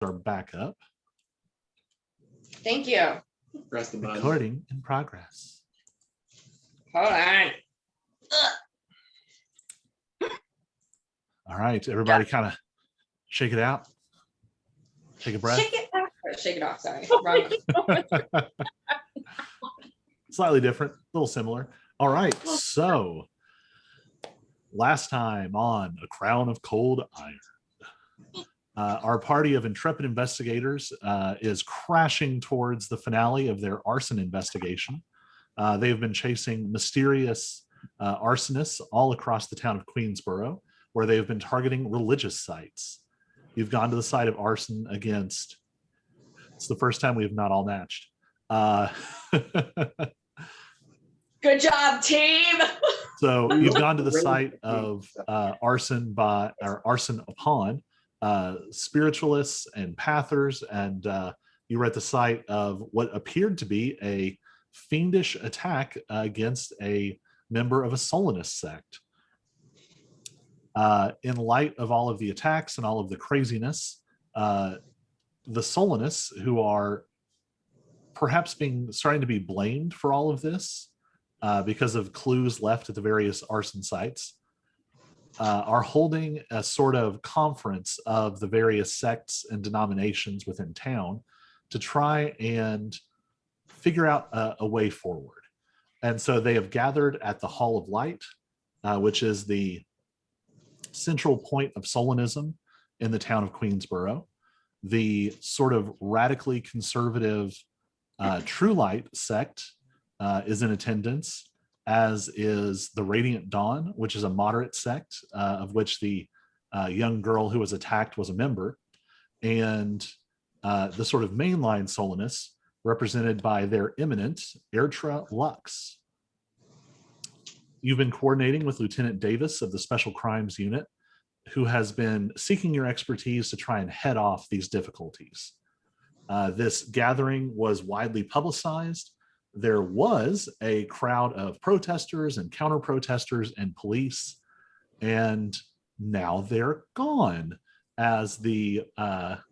are back up. Thank you. Press the button. Recording in progress. Hold on. All right, everybody kind of shake it out. Take a breath. Shake it off. Shake it off. Sorry. Wrong one. Slightly different, a little similar. All right, so last time on A Crown of Cold Iron, our party of intrepid investigators is crashing towards the finale of their arson investigation. They have been chasing mysterious arsonists all across the town of Queensboro, where they have been targeting religious sites. You've gone to the site of arson against, it's the first time we have not all matched. Good job, team. So you've gone to the site of arson upon spiritualists and pathers, and you were at the site of what appeared to be a fiendish attack against a member of a Solinist sect. In light of all of the attacks and all of the craziness, the Solonists, who are perhaps starting to be blamed for all of this because of clues left at the various arson sites, are holding a sort of conference of the various sects and denominations within town to try and figure out a way forward. And so they have gathered at the Hall of Light, which is the central point of Solonism in the town of Queensboro. The sort of radically conservative True Light sect is in attendance, as is the Radiant Dawn, which is a moderate sect of which the young girl who was attacked was a member, and the sort of mainline Solonists, represented by their eminent Airtra Lux. You've been coordinating with Lieutenant Davis of the Special Crimes Unit, who has been seeking your expertise to try and head off these difficulties. This gathering was widely publicized. There was a crowd of protesters and counter-protesters and police, and now they're gone, as the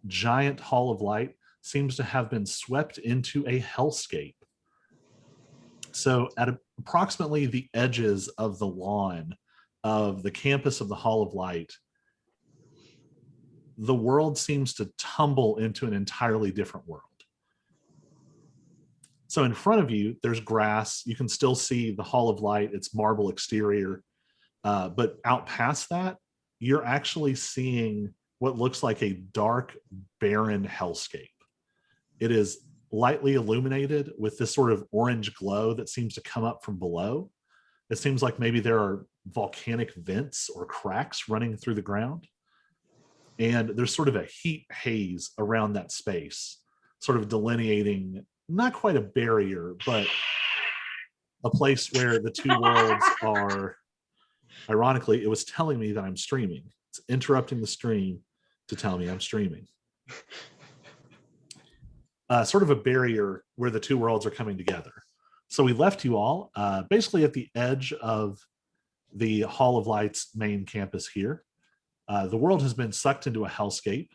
giant Hall of Light seems to have been swept into a hellscape. So at approximately the edges of the lawn of the campus of the Hall of Light, the world seems to tumble into an entirely different world. So in front of you, there's grass. You can still see the Hall of Light, its marble exterior. But out past that, you're actually seeing what looks like a dark, barren hellscape. It is lightly illuminated with this sort of orange glow that seems to come up from below. It seems like maybe there are volcanic vents or cracks running through the ground. And there's sort of a heat haze around that space, sort of delineating not quite a barrier, but a place where the two worlds are. Ironically, it was telling me that I'm streaming. It's interrupting the stream to tell me I'm streaming. Sort of a barrier where the two worlds are coming together. So we left you all basically at the edge of the Hall of Light's main campus here. The world has been sucked into a hellscape,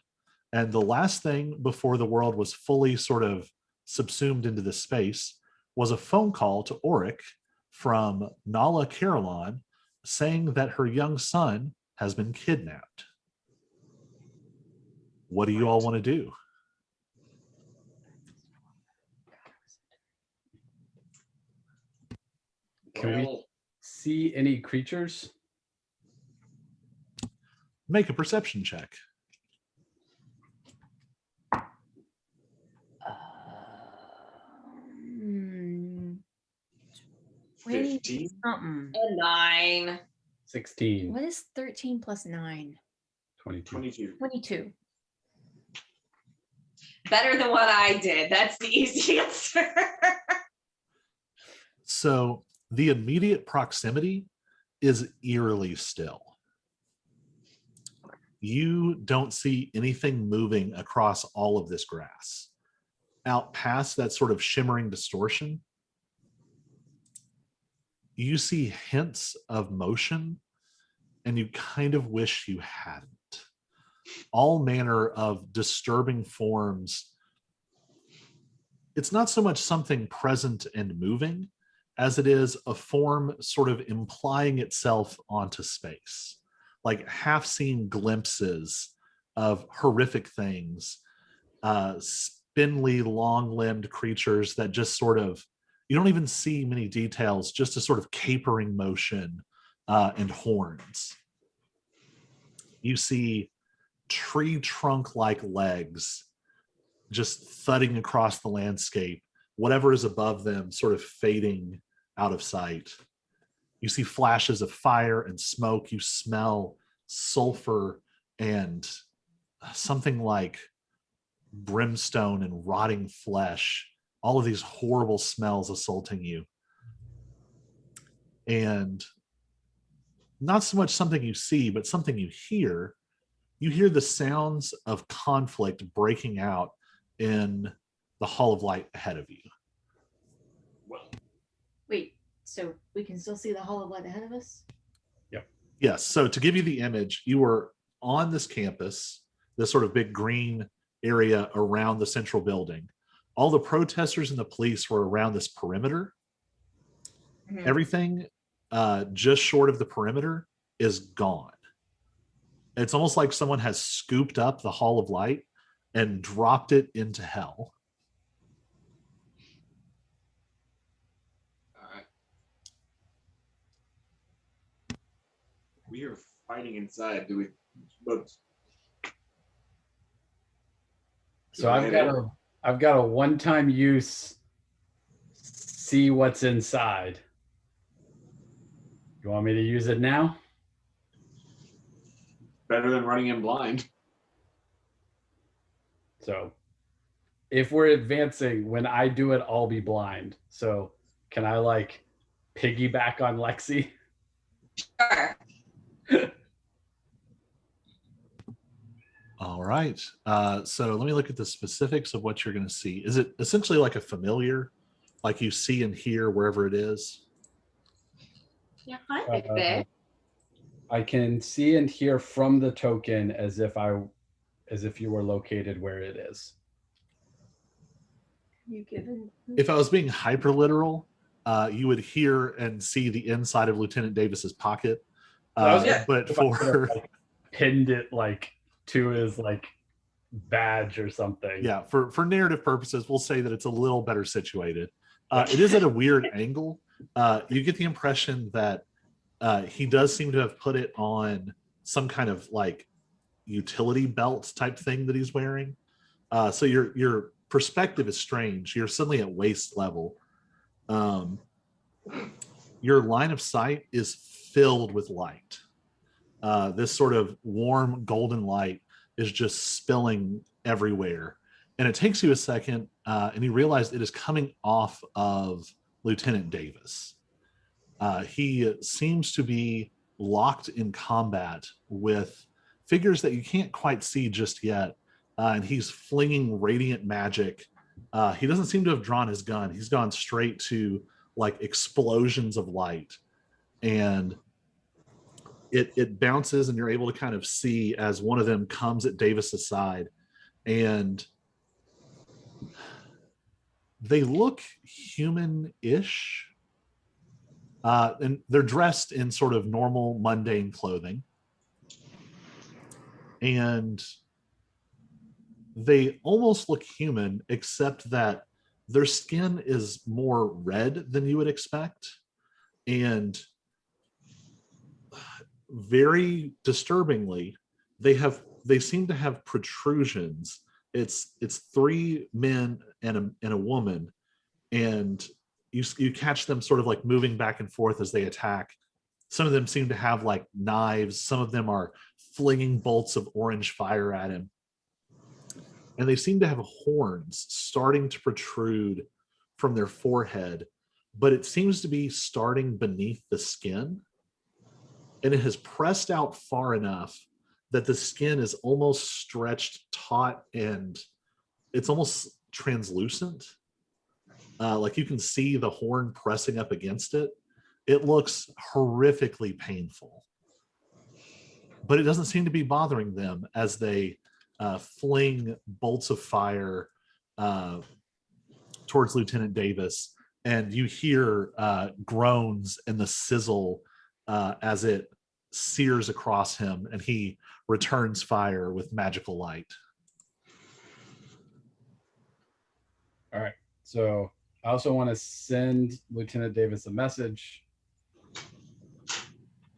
and the last thing before the world was fully sort of subsumed into this space was a phone call to Auric from Nala Caroline saying that her young son has been kidnapped. What do you all want to do? Can we see any creatures? Make a perception check. 15. Something. A 9. 16. What is 13 plus 9? 22. 22. 22. Better than what I did. That's the easy answer. So the immediate proximity is eerily still. You don't see anything moving across all of this grass. Out past that sort of shimmering distortion, you see hints of motion, and you kind of wish you hadn't. all manner of disturbing forms. It's not so much something present and moving as it is a form sort of implying itself onto space, like half seen glimpses of horrific things, spindly, long limbed creatures that just sort of, you don't even see many details, just a sort of capering motion and horns. You see tree trunk like legs just thudding across the landscape, whatever is above them sort of fading out of sight. You see flashes of fire and smoke. You smell sulfur and something like brimstone and rotting flesh, all of these horrible smells assaulting you. And not so much something you see, but something you hear. You hear the sounds of conflict breaking out in the Hall of Light ahead of you. Wait, so we can still see the Hall of Light ahead of us? Yes. So to give you the image, you were on this campus, this sort of big green area around the central building. All the protesters and the police were around this perimeter. Mhm. Everything just short of the perimeter is gone. It's almost like someone has scooped up the Hall of Light and dropped it into hell. We are fighting inside. Do we? But So I've got a one-time use. See what's inside. You want me to use it now? better than running in blind. So if we're advancing, when I do it, I'll be blind. So can I like piggyback on Lexi? Sure. All right. So let me look at the specifics of what you're going to see. Is it essentially like a familiar, like you see and hear wherever it is? Yeah, I like that. I can see and hear from the token as if you were located where it is. You given? If I was being hyper literal, you would hear and see the inside of Lieutenant Davis's pocket. But If I could have, for like, pinned it like to his like badge or something. yeah, for narrative purposes, we'll say that it's a little better situated. It is at a weird angle. You get the impression that he does seem to have put it on some kind of like utility belt type thing that he's wearing. So your perspective is strange. You're suddenly at waist level. Your line of sight is filled with light. This sort of warm golden light is just spilling everywhere. And it takes you a second, and you realize it is coming off of Lieutenant Davis. He seems to be locked in combat with figures that you can't quite see just yet. And he's flinging radiant magic. He doesn't seem to have drawn his gun. He's gone straight to like explosions of light. And it bounces, and you're able to kind of see as one of them comes at Davis's side. And they look human-ish. And they're dressed in sort of normal, mundane clothing. And they almost look human, except that their skin is more red than you would expect. And very disturbingly, they seem to have protrusions. It's three men and a woman, and you catch them sort of like moving back and forth as they attack. Some of them seem to have like knives. Some of them are flinging bolts of orange fire at him. And they seem to have horns starting to protrude from their forehead, but it seems to be starting beneath the skin. And it has pressed out far enough that the skin is almost stretched taut, and it's almost translucent. Like you can see the horn pressing up against it. It looks horrifically painful. but it doesn't seem to be bothering them as they fling bolts of fire towards Lieutenant Davis, and you hear groans and the sizzle as it sears across him, and he returns fire with magical light. All right. So I also want to send Lieutenant Davis a message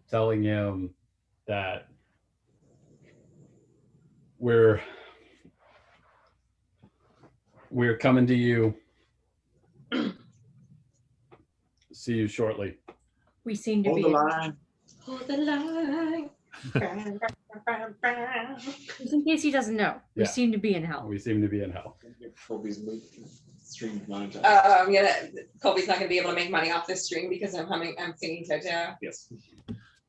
telling him that we're coming to you. See you shortly. We seem to Hold be the in, line. Hold the line. just in case he doesn't know. We Yeah. seem to be in hell. We seem to be in hell. Colby's stream monetize. Colby's not gonna be able to make money off this stream because I'm singing Toto. Yes.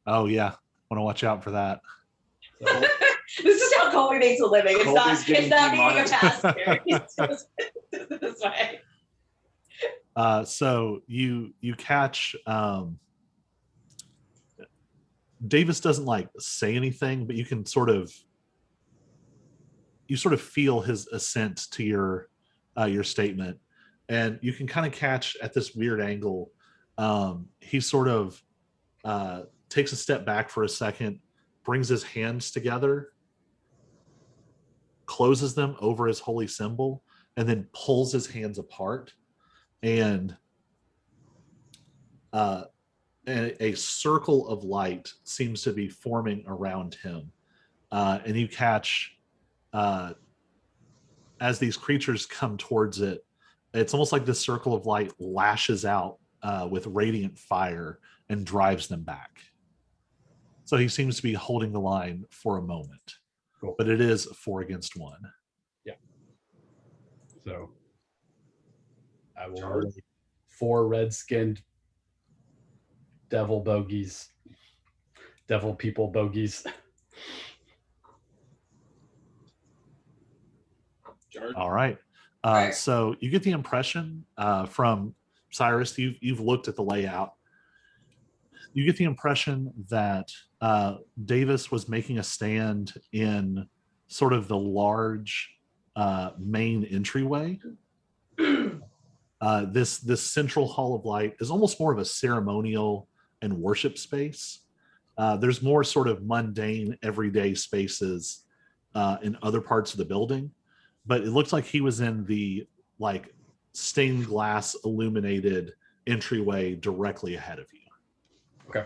Oh yeah, want to watch out for that. So, This is how Colby makes a living. It's Colby's getting not being a demonetized. pastor. It's just this way. So you catch Davis doesn't like say anything, but you can sort of feel his assent to your statement, and you can kind of catch at this weird angle. He sort of takes a step back for a second, brings his hands together, closes them over his holy symbol, and then pulls his hands apart, and a circle of light seems to be forming around him. And you catch, as these creatures come towards it, it's almost like this circle of light lashes out with radiant fire and drives them back. So he seems to be holding the line for a moment. Cool. But it is 4 against 1. so I will Charge. roll 4 red-skinned devil people bogeys. Charge. All right. Right. So you get the impression from Cyrus, you've looked at the layout. You get the impression that Davis was making a stand in sort of the large main entryway. This central hall of light is almost more of a ceremonial and worship space. There's more sort of mundane, everyday spaces in other parts of the building, but it looks like he was in the like stained glass illuminated entryway directly ahead of you. Okay.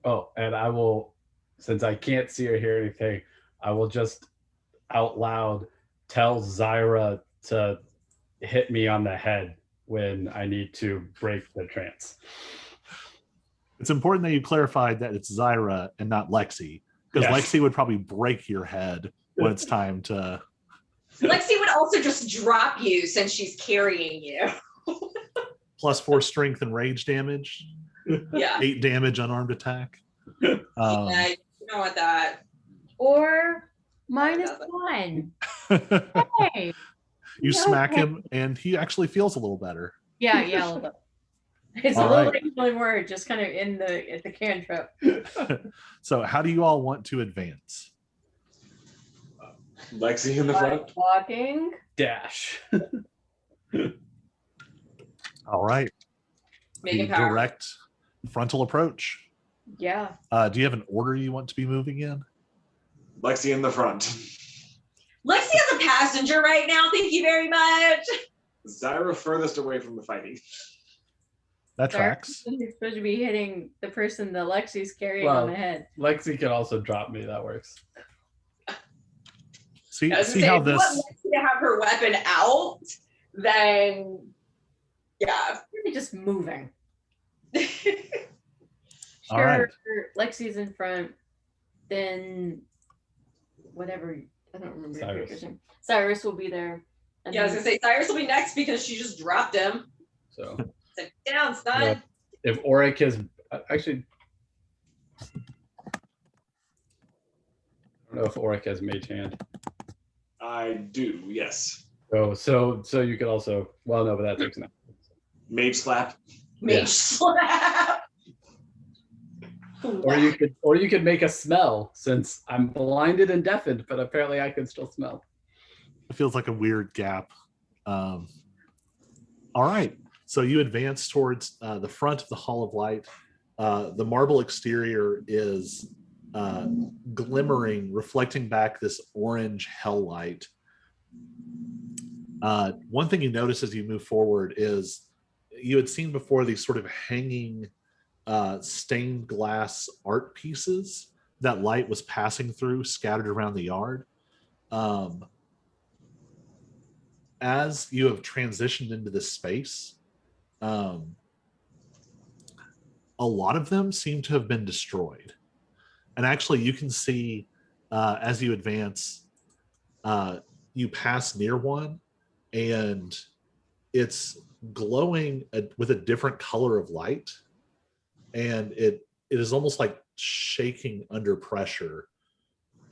Oh, and I will, since I can't see or hear anything, I will just out loud tell Zyra to hit me on the head when I need to break the trance. It's important that you clarified that it's Zyra and not Lexi, because Yes. Lexi would probably break your head when it's time to. Lexi would also just drop you since she's carrying you. +4 strength and rage damage, Yeah. 8 damage unarmed attack. Yeah, you don't want that. Or -1. Hey. You No. smack him, and he actually feels a little better. Yeah, a little bit. It's All a little right. like healing word, just kind of at the cantrip. So, how do you all want to advance? Lexi in the front. Walking. Dash. All right, Making the power. direct frontal approach. Yeah. Do you have an order you want to be moving in? Lexi in the front. Lexi is a passenger right now. Thank you very much. Zyra furthest away from the fighting. That Sorry. tracks. You're supposed to be hitting the person that Lexi's carrying Well, on the head. Lexi can also drop me. That works. See I was see gonna say, how if you this. want Lexi to have her weapon out, then yeah. Really just moving. All Sure, right. Lexi's in front. Then whatever. I don't remember your Cyrus. character's name. Cyrus will be there. And Yeah, I was then- gonna say Cyrus will be next because she just dropped him. So Sit down, son. Yeah. if Auric is actually, I don't know if Auric has mage hand. I do, yes. So you could also, well, no, but that takes an action. Mage slap. Mage Yeah. slap. Or you could make a smell, since I'm blinded and deafened, but apparently I can still smell. It feels like a weird gap. All right. So you advance towards the front of the Hall of Light. The marble exterior is glimmering, reflecting back this orange hell light. One thing you notice as you move forward is you had seen before these sort of hanging stained glass art pieces that light was passing through, scattered around the yard. As you have transitioned into this space, a lot of them seem to have been destroyed. And actually, you can see as you advance, you pass near one, and it's glowing with a different color of light, and it is almost like shaking under pressure.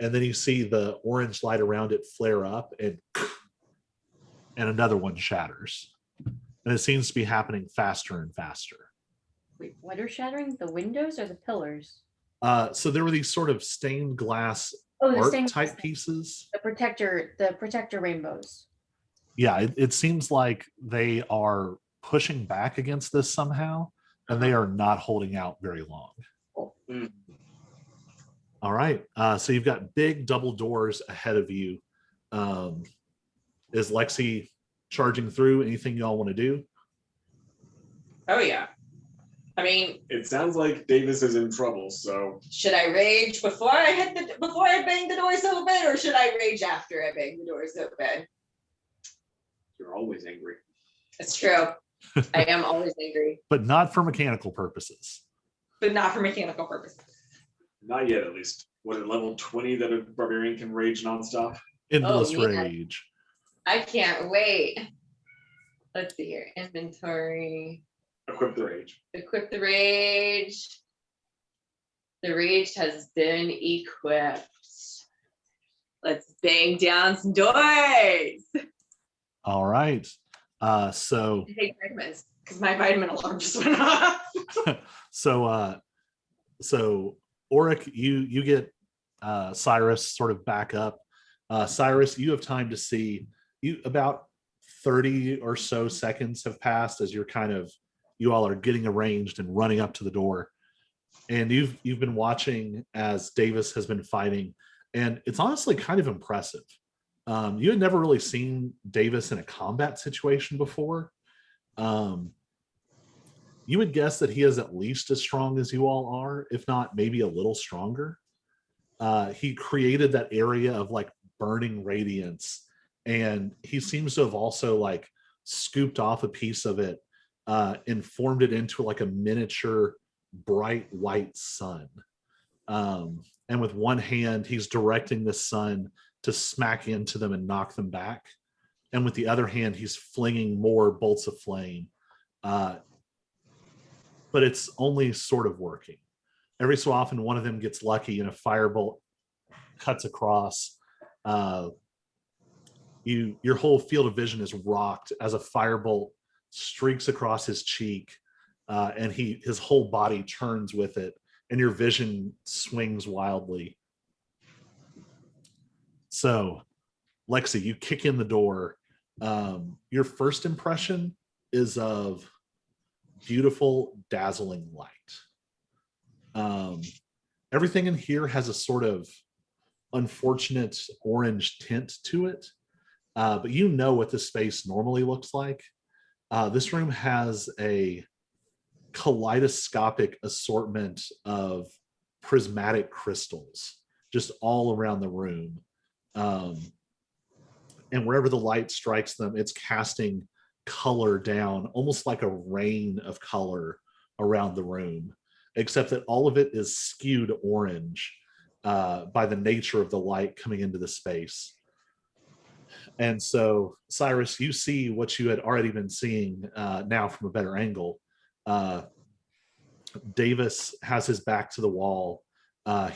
And then you see the orange light around it flare up, and another one shatters. And it seems to be happening faster and faster. Wait, what are shattering? The windows or the pillars? So there were these sort of stained glass Oh, the art same type pieces. The protector rainbows. Yeah, it seems like they are pushing back against this somehow, and they are not holding out very long. Mm. All right. So you've got big double doors ahead of you. Is Lexi charging through? Anything y'all want to do? Oh yeah. I mean, It sounds like Davis is in trouble, so should I rage before I bang the doors open, or should I rage after I bang the doors open? you're always angry. It's true. I am always angry, But not for mechanical purposes. but not for mechanical purposes. Not yet, at least. Was it level 20 that a barbarian can rage nonstop? Endless yeah. rage. I can't wait. Let's see here. Inventory. Equip the rage. Equip the rage. The rage has been equipped. Let's bang down some doors. All right. So I take vitamins because my vitamin alarm just went off. so Auric, you get Cyrus sort of back up. Cyrus, you have time to see about 30 or so seconds have passed as you all are getting arranged and running up to the door. And you've been watching as Davis has been fighting, and it's honestly kind of impressive. You had never really seen Davis in a combat situation before. You would guess that he is at least as strong as you all are, if not maybe a little stronger. He created that area of like burning radiance, and he seems to have also like scooped off a piece of it and formed it into like a miniature bright white sun. And with one hand, he's directing the sun to smack into them and knock them back. And with the other hand, he's flinging more bolts of flame. But it's only sort of working. Every so often, one of them gets lucky and a firebolt cuts across. Your whole field of vision is rocked as a firebolt streaks across his cheek, and his whole body turns with it, and your vision swings wildly. So, Lexi, you kick in the door. Your first impression is of beautiful, dazzling light. Everything in here has a sort of unfortunate orange tint to it, but you know what this space normally looks like. This room has a kaleidoscopic assortment of prismatic crystals just all around the room. And wherever the light strikes them, it's casting color down, almost like a rain of color around the room, except that all of it is skewed orange by the nature of the light coming into the space. And so, Cyrus, you see what you had already been seeing now from a better angle. Davis has his back to the wall.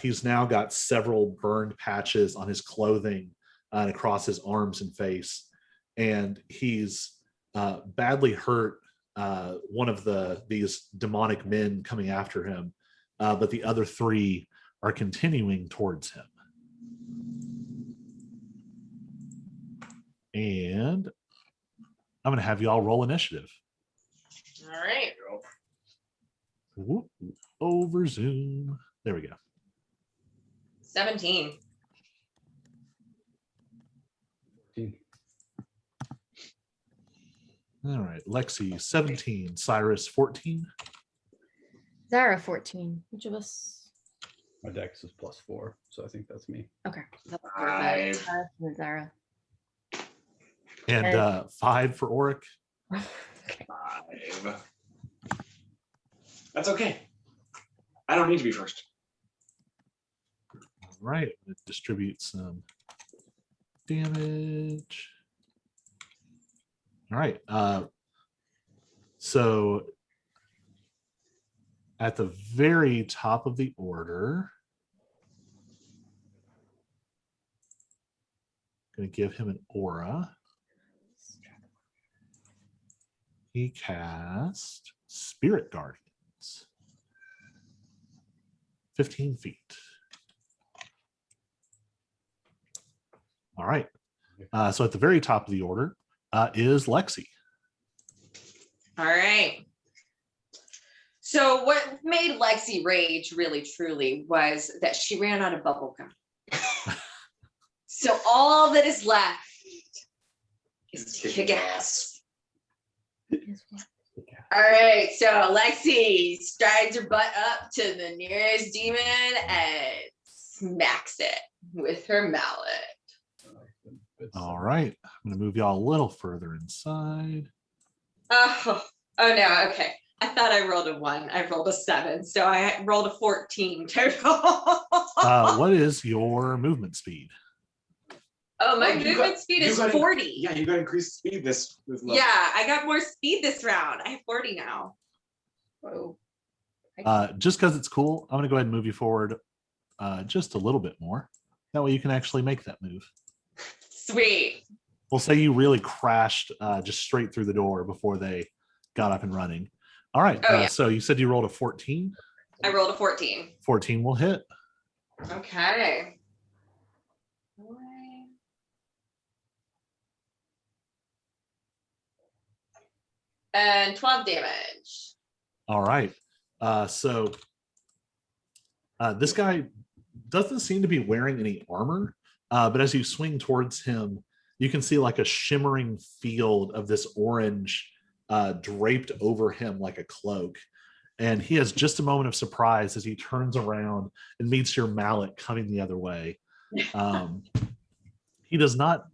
He's now got several burned patches on his clothing and across his arms and face. And he's badly hurt one of these demonic men coming after him. but the other 3 are continuing towards him. And I'm going to have you all roll initiative. All right. Whoop, over Zoom. There we go. 17. 14. All right. Lexi, 17. Cyrus, 14. Zara 14. Which of us? My dex is +4, so I think that's me. Okay. That's perfect. 5. Zara. And 5 for Oric. Okay. 5. That's okay. I don't need to be first. All right. It distributes some damage. All right. So at the very top of the order, going to give him an aura. He cast Spirit Guardians. 15 feet. All right. So at the very top of the order is Lexi. All right. So what made Lexi rage really truly was that she ran out of bubble gum. So all that is left is to kick ass. All right, so Lexi strides her butt up to the nearest demon and smacks it with her mallet. All right. I'm going to move y'all a little further inside. Oh no, okay. I thought I rolled a 1. I rolled a 7, so I rolled a 14 total. What is your movement speed? Oh, my Oh, you movement got- speed you is got- 40. Yeah, you got increased speed this level. Yeah, I got more speed this round. I have 40 now. Whoa. Just because it's cool, I'm going to go ahead and move you forward just a little bit more. That way you can actually make that move. Sweet. We'll say you really crashed just straight through the door before they got up and running. All right. Oh, yeah. So you said you rolled a 14. I rolled a 14. 14 will hit. Okay. And 12 damage. All right. So this guy doesn't seem to be wearing any armor, but as you swing towards him, you can see like a shimmering field of this orange draped over him like a cloak. And he has just a moment of surprise as he turns around and meets your mallet coming the other way. He does not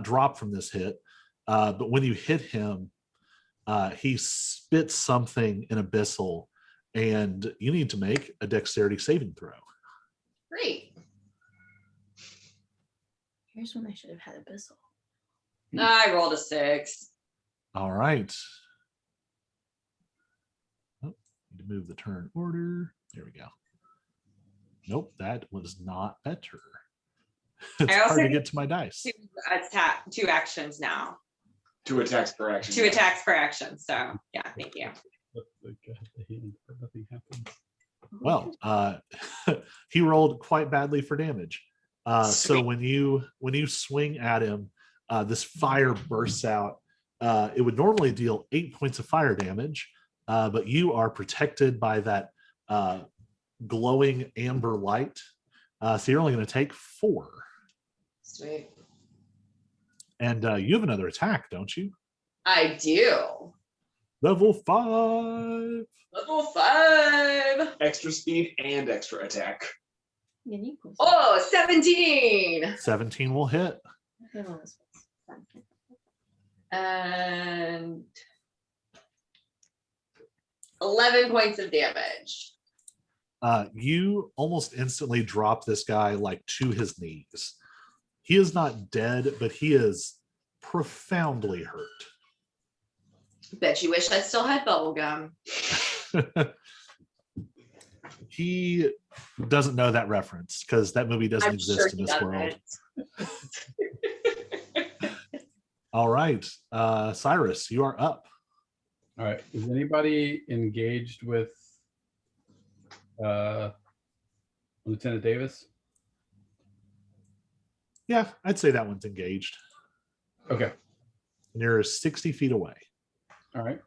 drop from this hit, but when you hit him, he spits something in abyssal, and you need to make a dexterity saving throw. Great. Here's when I should have had Abyssal. I rolled a 6. All right. Oh, need to move the turn order. There we go. Nope, that was not better. It's I also hard to need get to my dice. 2 actions now. 2 attacks per action. 2 attacks per action. So yeah, thank you. Nothing happens. Well, he rolled quite badly for damage. So Sweet. when you swing at him, this fire bursts out. It would normally deal 8 points of fire damage, but you are protected by that glowing amber light. So you're only going to take 4. Sweet. And you have another attack, don't you? I do. Level 5. Level 5. Extra speed and extra attack. Yeah, equals. Oh, 17. 17 will hit. Okay, well, this one's fun. And 11 points of damage. You almost instantly drop this guy like to his knees. He is not dead, but he is profoundly hurt. Bet you wish I still had bubblegum. He doesn't know that reference because that movie doesn't I'm exist sure in he this world. doesn't. All right, Cyrus, you are up. All right. Is anybody engaged with Lieutenant Davis. Yeah, I'd say that one's engaged. Okay. And you're 60 feet away. All right.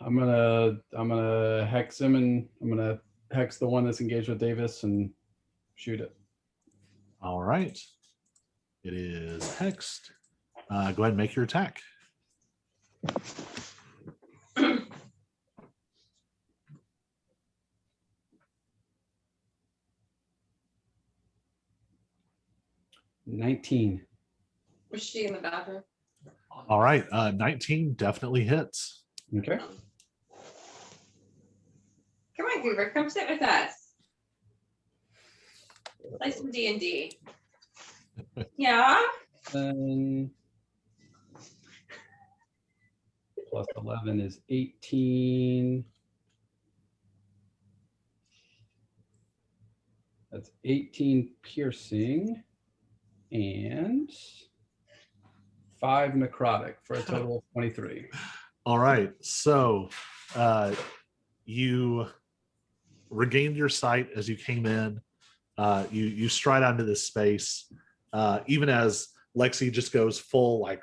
I'm gonna hex him, and I'm gonna hex the one that's engaged with Davis and shoot it. All right. It is hexed. Go ahead and make your attack. $19. Was she in the bathroom? All right. 19 definitely hits. Okay. Come on, Goober, come sit with us. Play some D&D. Yeah. Then plus 11 is 18. That's 18 piercing and 5 necrotic for a total of 23. All right. So you regained your sight as you came in. You stride onto this space, even as Lexi just goes full like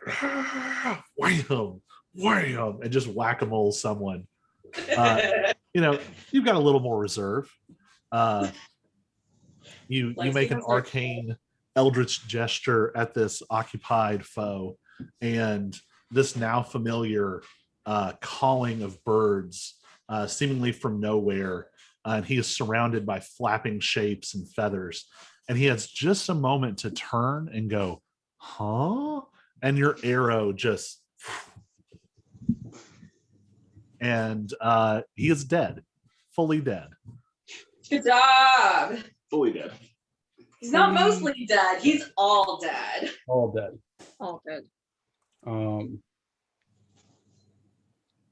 wham, wham, and just whack-a-mole someone. You've got a little more reserve. You Lexi make an has her- arcane eldritch gesture at this occupied foe, and this now familiar calling of birds, seemingly from nowhere. And he is surrounded by flapping shapes and feathers. And he has just a moment to turn and go, huh? And your arrow just. And he is dead, fully dead. Good job. Fully dead. He's not mostly dead. He's all dead. All dead. All good.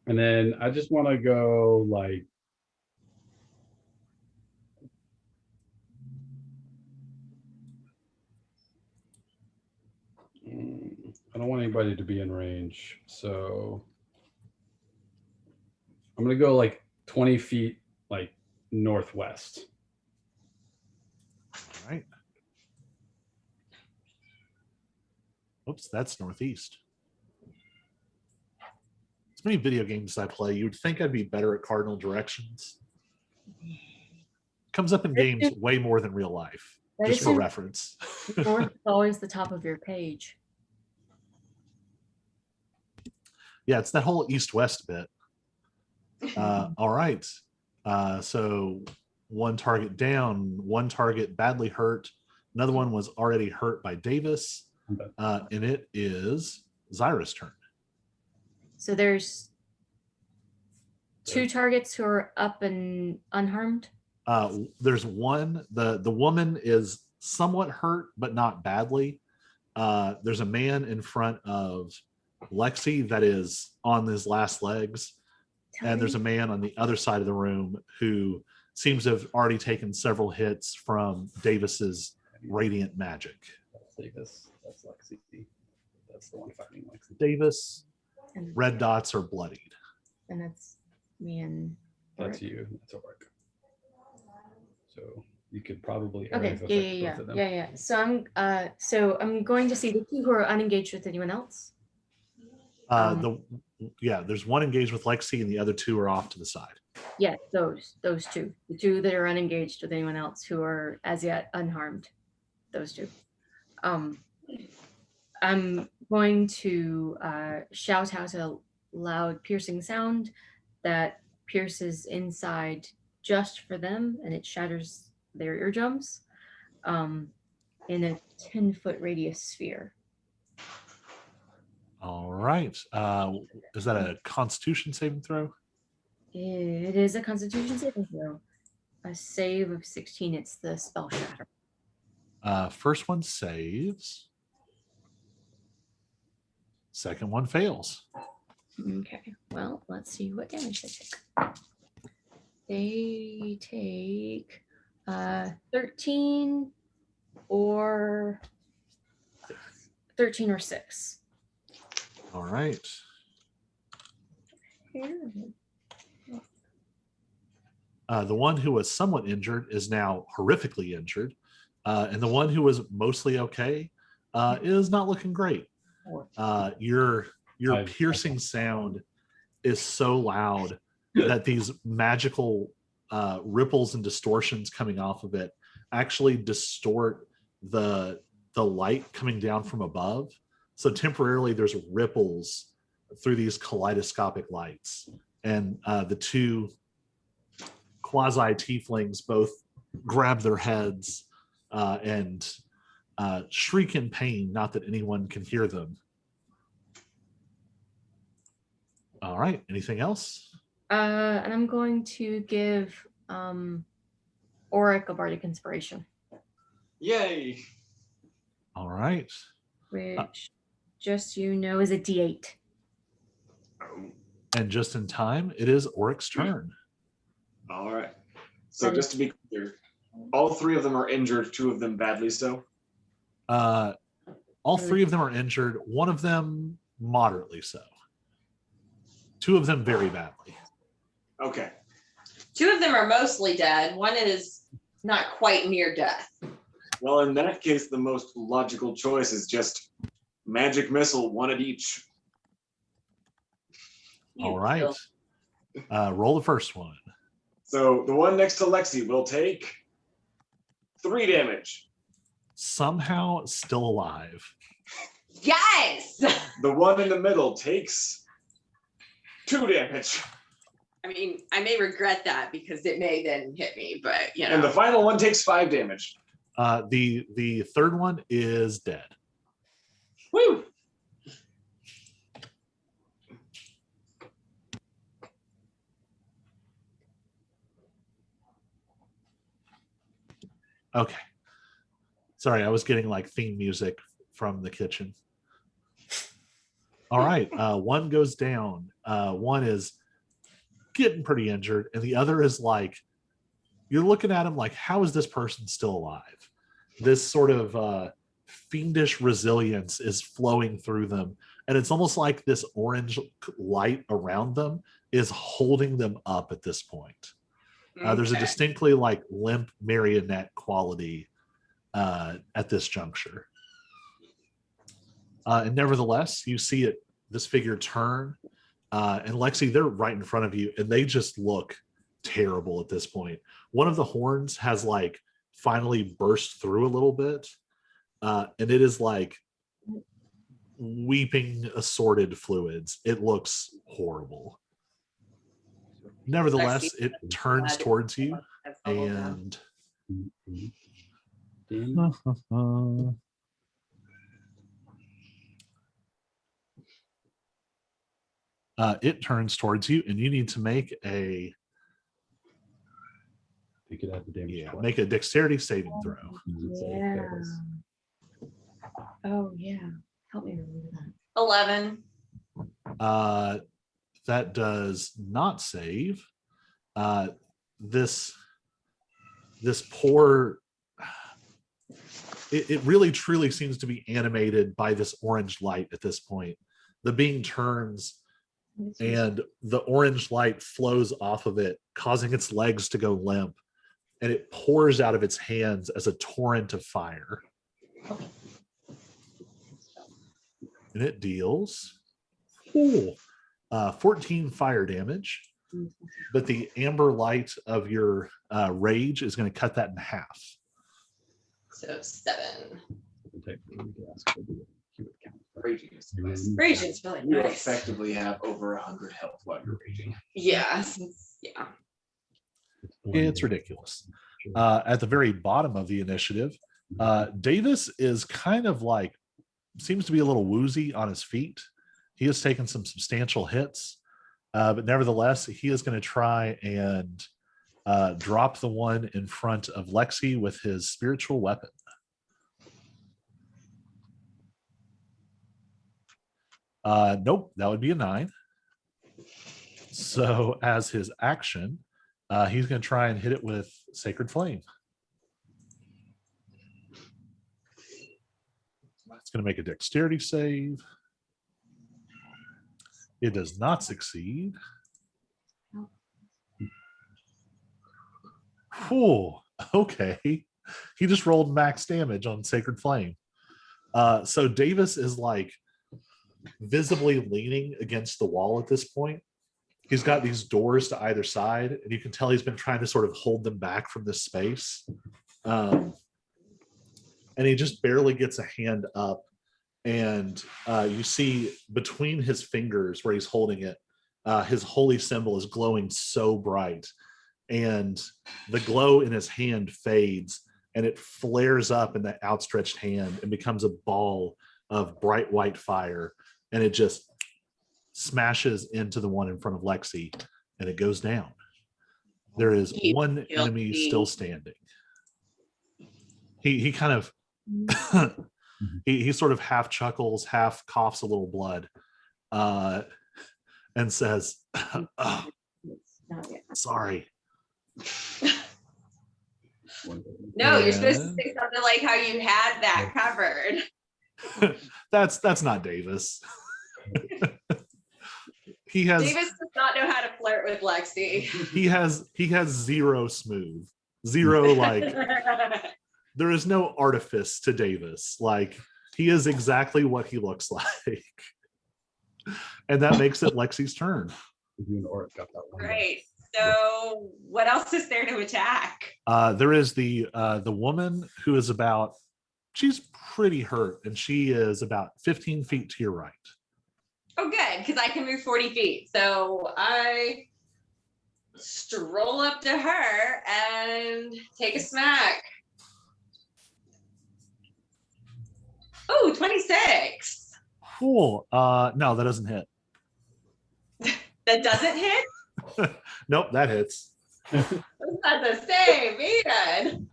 And then I just want to go like I don't want anybody to be in range, so I'm gonna go like 20 feet like northwest. All right. Oops, that's northeast. As many video games as I play, you'd think I'd be better at cardinal directions. Comes up in games way more than real life, That just is for in- reference. North is always the top of your page. Yeah, it's that whole east-west bit. All right. So one target down, one target badly hurt. Another one was already hurt by Davis. And it is Zyra's turn. So there's 2 targets who are up and unharmed. There's one. The woman is somewhat hurt, but not badly. There's a man in front of Lexi that is on his last legs. And there's a man on the other side of the room who seems to have already taken several hits from Davis's radiant magic. That's Davis. That's Lexi. That's the one fighting Lexi. Davis, and, red dots are bloodied. and that's me and That's you. That's Oric. So you could probably Okay, area of yeah. effect both of them. So I'm going to see the 2 who are unengaged with anyone else. There's one engaged with Lexi and the other 2 are off to the side. Yeah, those 2. The 2 that are unengaged with anyone else who are as yet unharmed. Those 2. I'm going to shout out a loud piercing sound that pierces inside just for them, and it shatters their eardrums in a 10-foot radius sphere. All right. Is that a Constitution saving throw? It is a Constitution saving throw. A save of 16. It's the spell shatter. First one saves. Second one fails. Okay. Well, let's see what damage they take. They take 13 or 13 or 6. All right. The one who was somewhat injured is now horrifically injured. And the one who was mostly okay is not looking great. Your piercing sound is so loud that these magical ripples and distortions coming off of it actually distort the light coming down from above. So temporarily there's ripples through these kaleidoscopic lights. And the two quasi tieflings both grab their heads and shriek in pain, not that anyone can hear them. All right, anything else? And I'm going to give Auric a bardic inspiration, Yay! All right. which just so you know is a D8. Oh, And just in time, it is Auric's turn. all right. So just to be clear, all three of them are injured, two of them badly so. All three of them are injured, one of them moderately so. Two of them very badly. Okay. 2 of them are mostly dead. One is not quite near death. Well, in that case, the most logical choice is just magic missile, one at each. All right. Roll the first one. So the one next to Lexi will take 3 damage. Somehow still alive. Yes. The one in the middle takes 2 damage. I mean, I may regret that because it may then hit me, but you know. And the final one takes 5 damage. The third one is dead. Woo! Okay. Sorry, I was getting like theme music from the kitchen. All right. One goes down. One is getting pretty injured, and the other is like, you're looking at him like, how is this person still alive? This sort of fiendish resilience is flowing through them. And it's almost like this orange light around them is holding them up at this point. There's a Okay. distinctly like limp marionette quality at this juncture. And nevertheless, you see this figure turn, and Lexi, they're right in front of you, and they just look terrible at this point. One of the horns has like finally burst through a little bit, and it is like weeping assorted fluids. It looks horrible. Nevertheless, it turns towards you That's bubble gum. and Damn. it turns towards you, and you need to make a You could add the damage. twice. make a dexterity saving throw. It's like Yeah. fails. Oh yeah. Help me remember that. 11. That does not save. This poor. It really truly seems to be animated by this orange light at this point. The being turns, and the orange light flows off of it, causing its legs to go limp, and it pours out of its hands as a torrent of fire. And it deals 14 fire damage, but the amber light of your rage is going to cut that in half. So 7. Raging is the best. Raging's really You nice. effectively have over 100 health while you're raging. Yeah. Yeah. It's ridiculous. At the very bottom of the initiative, Davis is kind of like, seems to be a little woozy on his feet. He has taken some substantial hits, but nevertheless, he is going to try and drop the one in front of Lexi with his spiritual weapon. Nope, that would be a 9. So as his action, he's going to try and hit it with Sacred Flame. It's going to make a dexterity save. It does not succeed. Whew, okay. He just rolled max damage on Sacred Flame. So Davis is like visibly leaning against the wall at this point. He's got these doors to either side, and you can tell he's been trying to sort of hold them back from this space. And he just barely gets a hand up. And you see between his fingers where he's holding it, his holy symbol is glowing so bright. And the glow in his hand fades, and it flares up in that outstretched hand and becomes a ball of bright white fire. And it just smashes into the one in front of Lexi, and it goes down. There is one enemy still standing. He kind of he sort of half chuckles, half coughs a little blood, and says, "Oh, sorry." No, you're supposed to say something like how you had that covered. That's not Davis. He has Davis does not know how to flirt with Lexi. he has zero smooth, zero like there is no artifice to Davis. Like he is exactly what he looks like. And that makes it Lexi's turn. Right. So what else is there to attack? There is the woman who is she's pretty hurt, and she is about 15 feet to your right. Oh, good, because I can move 40 feet. So I stroll up to her and take a smack. Oh, 26. Cool. No, that doesn't hit. That doesn't hit? Nope, that hits. It's not the same, even.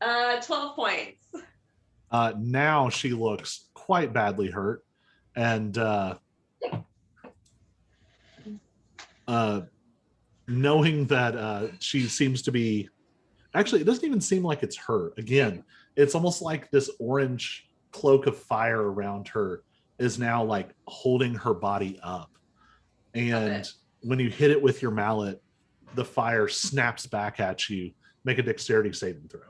12 points. Now she looks quite badly hurt, and knowing that she seems to be, actually, it doesn't even seem like it's her. Again, it's almost like this orange cloak of fire around her is now like holding her body up. And when you hit it with your mallet, the fire snaps back at you. Make a dexterity saving throw.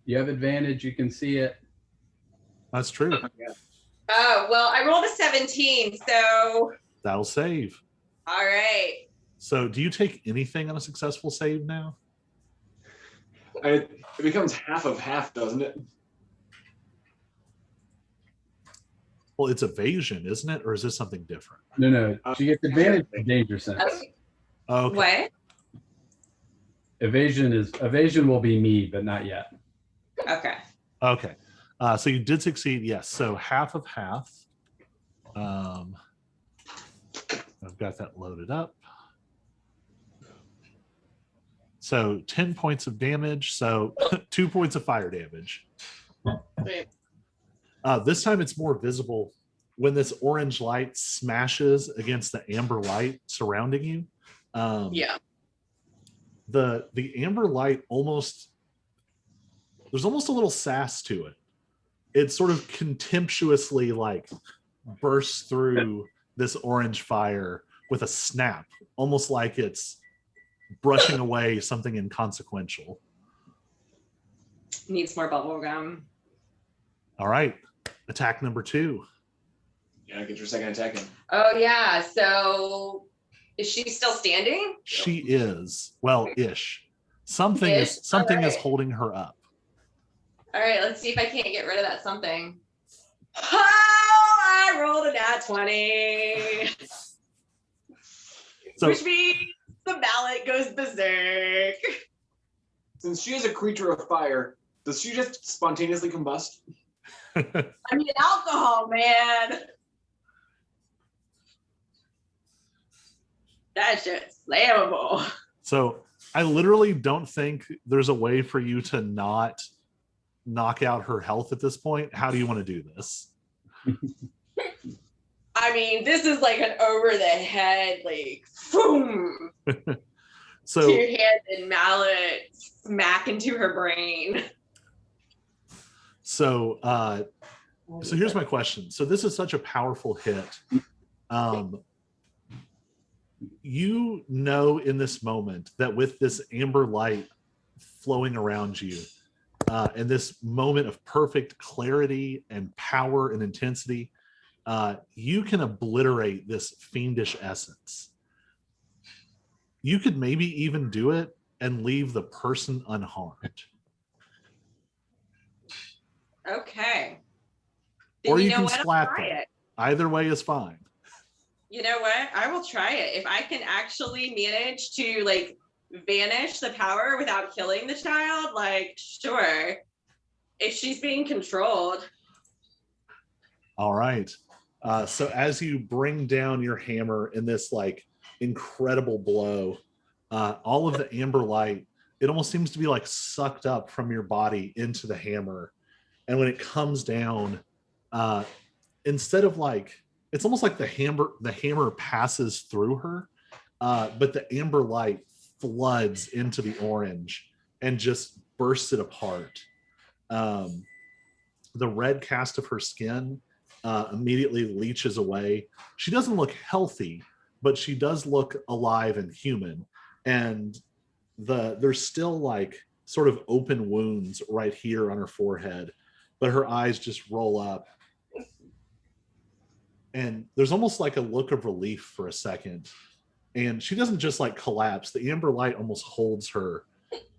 You have advantage. You can see it. That's true. Oh, well, I rolled a 17, so. That'll save. All right. So do you take anything on a successful save now? It becomes half of half, doesn't it? Well, it's evasion, isn't it? Or is this something different? No. She gets advantage for danger sense. Okay. What? Evasion will be me, but not yet. Okay. Okay. So you did succeed, yes. So half of half. I've got that loaded up. So 10 points of damage. So 2 points of fire damage. Wait. This time it's more visible when this orange light smashes against the amber light surrounding you. Yeah. The amber light there's almost a little sass to it. It sort of contemptuously like bursts through this orange fire with a snap, almost like it's brushing away something inconsequential. Needs more bubble gum. All right, attack number 2. Yeah, get your second attack in. Oh, yeah. So is she still standing? She is, well, ish. Something Ish? is something All is right. holding her up. All right, let's see if I can't get rid of that something. Oh, I rolled a nat 20. So Which means the mallet goes berserk. Since she is a creature of fire, does she just spontaneously combust? I mean, alcohol, man. That shit's flammable. So I literally don't think there's a way for you to not knock out her health at this point. How do you want to do this? I mean, this is like an over the head, like, boom. So two-handed mallet smack into her brain. so so here's my question. So this is such a powerful hit. You know in this moment that with this amber light flowing around you, and this moment of perfect clarity and power and intensity, you can obliterate this fiendish essence. You could maybe even do it and leave the person unharmed. Okay. Or Then you know can what? I'll splat try them. it. Either way is fine. You know what? I will try it. If I can actually manage to like vanish the power without killing the child, like sure. If she's being controlled. All right. So as you bring down your hammer in this like incredible blow, all of the amber light, it almost seems to be like sucked up from your body into the hammer. And when it comes down, instead of like, it's almost like the hammer passes through her, but the amber light floods into the orange and just bursts it apart. The red cast of her skin immediately leaches away. She doesn't look healthy, but she does look alive and human. And there's still like sort of open wounds right here on her forehead, but her eyes just roll up. And there's almost like a look of relief for a second. And she doesn't just like collapse. The amber light almost holds her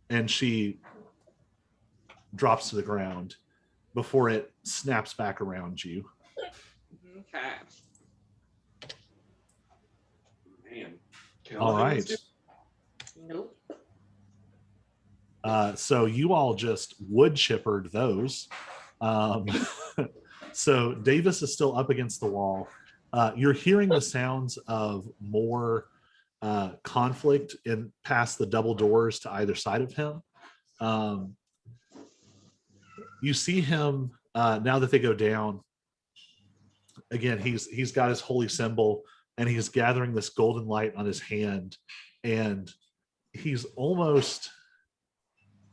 and she drops to the ground before it snaps back around you. Okay. Man. Can All elephant right. do- Nope. So you all just wood chippered those. So Davis is still up against the wall. You're hearing the sounds of more conflict in past the double doors to either side of him. You see him now that they go down. Again, he's got his holy symbol and he's gathering this golden light on his hand, and he's almost,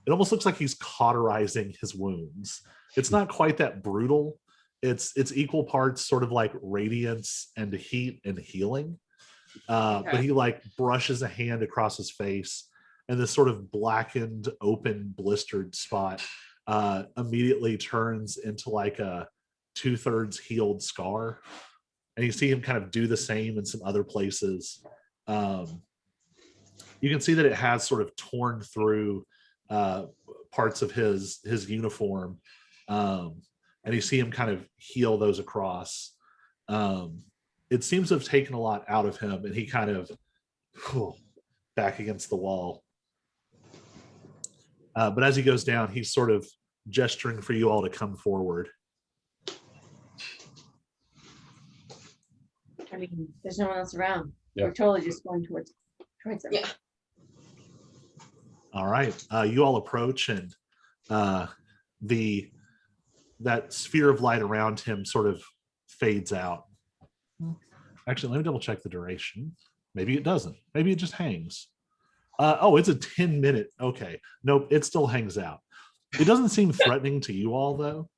it almost looks like he's cauterizing his wounds. It's not quite that brutal. It's equal parts sort of like radiance and heat and healing. But he like brushes a hand across his face, and this sort of blackened, open, blistered spot immediately turns into like a 2/3 healed scar. And you see him kind of do the same in some other places. You can see that it has sort of torn through parts of his uniform. And you see him kind of heal those across. It seems to have taken a lot out of him, and he kind of back against the wall. But as he goes down, he's sort of gesturing for you all to come forward. I mean, there's no one else around. Yeah. We're totally just going towards them. Yeah. All right. You all approach, and that sphere of light around him sort of fades out. Actually, let me double check the duration. Maybe it doesn't. Maybe it just hangs. Oh, it's a 10-minute. Okay. Nope, it still hangs out. It doesn't seem threatening to you all, though.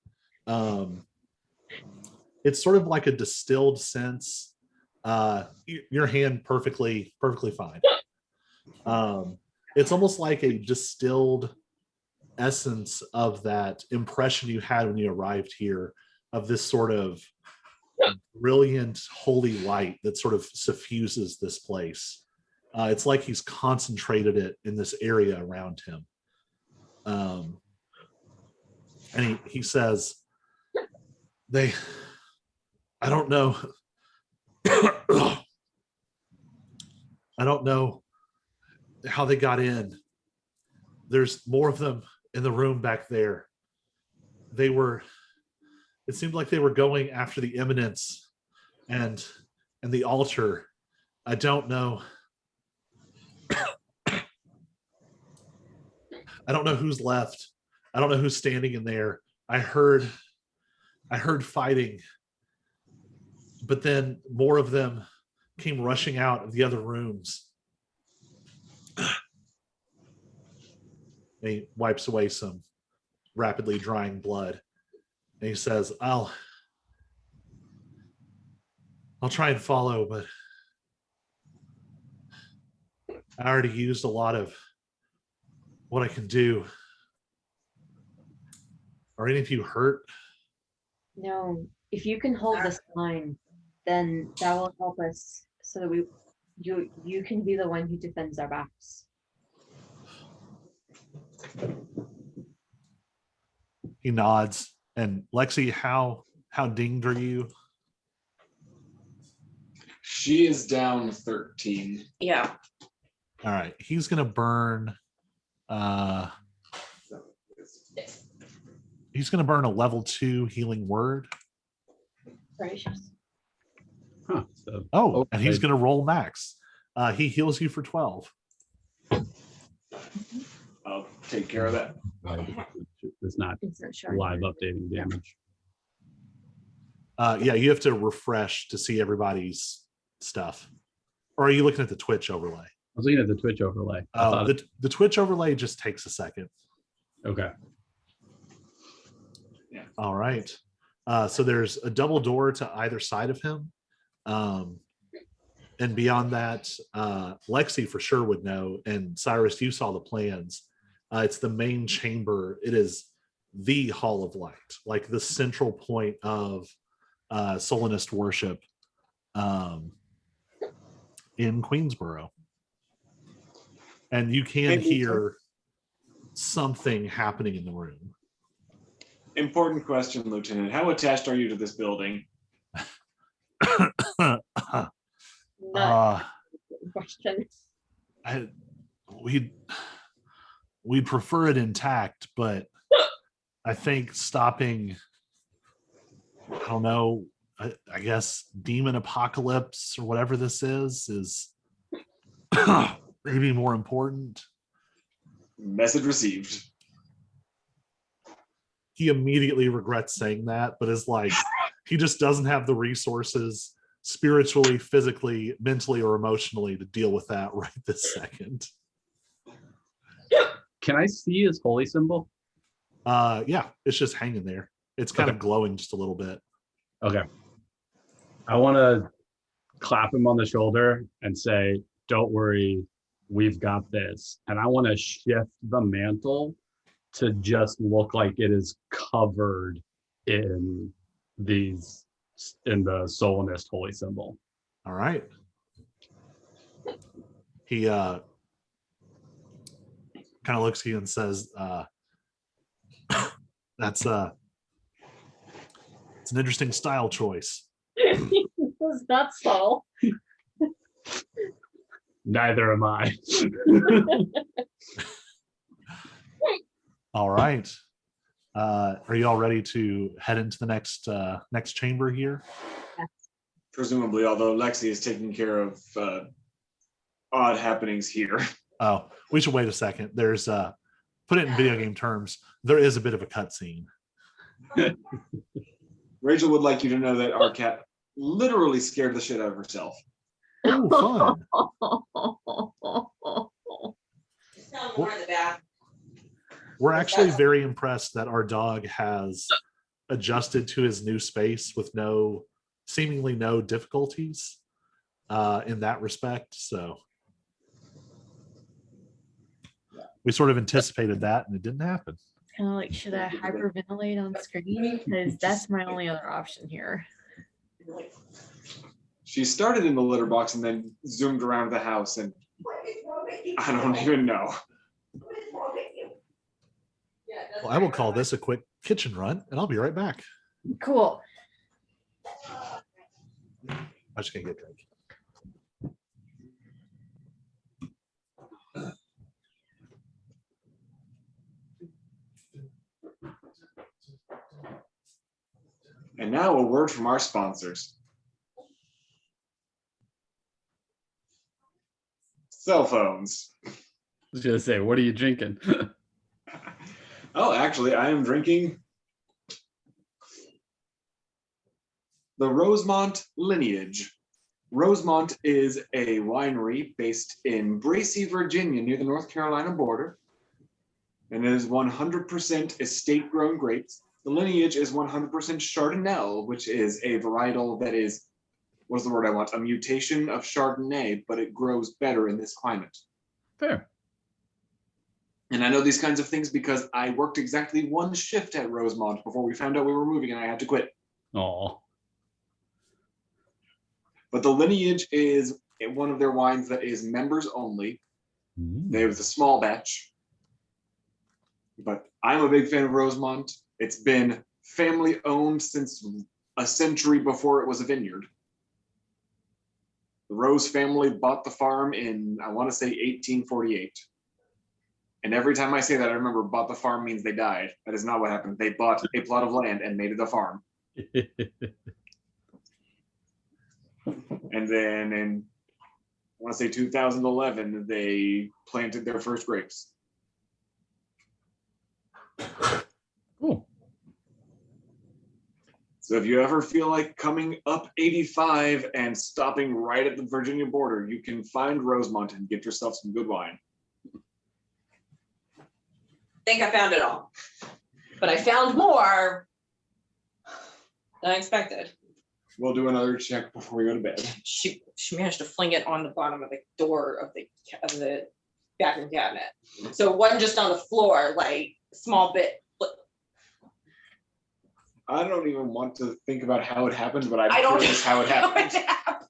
It's sort of like a distilled sense. Your hand perfectly fine. It's almost like a distilled essence of that impression you had when you arrived here, of this sort of brilliant holy light that sort of suffuses this place. It's like he's concentrated it in this area around him. And he says, I don't know. I don't know how they got in. There's more of them in the room back there. It seemed like they were going after the eminence and the altar. I don't know. I don't know who's left. I don't know who's standing in there. I heard fighting, but then more of them came rushing out of the other rooms. And he wipes away some rapidly drying blood. And he says, I'll try and follow, but I already used a lot of what I can do. Are any of you hurt? No, if you can hold this line, then that will help us so that you can be the one who defends our backs. He nods. And Lexi, how dinged are you? She is down 13. Yeah. All right. He's gonna burn he's gonna burn a level 2 healing word. Gracious. Huh, so, Oh, and he's okay. gonna roll max. He heals you for 12. I'll take care of that. It's not It's not showing. live updating damage. Yeah, you have to refresh to see everybody's stuff. Or are you looking at the Twitch overlay? I was looking at the Twitch overlay. I Oh, thought the Twitch overlay just takes a second. okay. All right. So there's a double door to either side of him. And beyond that, Lexi for sure would know. And Cyrus, you saw the plans. It's the main chamber. It is the Hall of Light, like the central point of Solinist worship in Queensboro. And you can hear something happening in the room. Important question, Lieutenant. How attached are you to this building? Not question. We'd prefer it intact, but I think stopping, I don't know, I guess demon apocalypse or whatever this is maybe more important. Message received. He immediately regrets saying that, but is like, he just doesn't have the resources spiritually, physically, mentally, or emotionally to deal with that right this second. Can I see his holy symbol? Yeah, it's just hanging there. It's kind of glowing just a little bit. Okay. I want to clap him on the shoulder and say, don't worry, we've got this. And I want to shift the mantle to just look like it is covered in the Solinist holy symbol. All right. He kind of looks at you and says, it's an interesting style choice. Was that so? Neither am I. All right. Are you all ready to head into the next chamber here? Presumably, although Lexi is taking care of odd happenings here. Oh, we should wait a second. There's put it in video game terms, there is a bit of a cutscene. Rachel would like you to know that our cat literally scared the shit out of herself. Oh, fun. Tell more in the back. We're actually very impressed that our dog has adjusted to his new space with seemingly no difficulties in that respect. So we sort of anticipated that and it didn't happen. Kind of like, should I hyperventilate on screen? Because that's my only other option here. She started in the litter box and then zoomed around the house, and I don't even know. Well, I will call this a quick kitchen run and I'll be right back. Cool. I'm just gonna get a drink. And now a word from our sponsors. Cell phones. I was gonna say, what are you drinking? Oh, actually, I am drinking the Rosemont Lineage. Rosemont is a winery based in Bracy, Virginia, near the North Carolina border. And it is 100% estate grown grapes. The lineage is 100% Chardonnay, which is a varietal that is, what's the word I want? A mutation of Chardonnay, but it grows better in this climate. Fair. And I know these kinds of things because I worked exactly one shift at Rosemont before we found out we were moving and I had to quit. Oh. But the lineage is one of their wines that is members only. There's a small batch. But I'm a big fan of Rosemont. It's been family owned since a century before it was a vineyard. The Rose family bought the farm in, I want to say 1848. And every time I say that, I remember bought the farm means they died. That is not what happened. They bought a plot of land and made it a farm. And then in, I want to say 2011, they planted their first grapes. Cool. So if you ever feel like coming up 85 and stopping right at the Virginia border, you can find Rosemont and get yourself some good wine. Think I found it all, but I found more than I expected. We'll do another check before we go to bed. She managed to fling it on the bottom of the door of the bathroom cabinet. So it wasn't just on the floor, like small bit. I don't even want to think about how it happened, but I'm I don't curious how it know happened. what happened.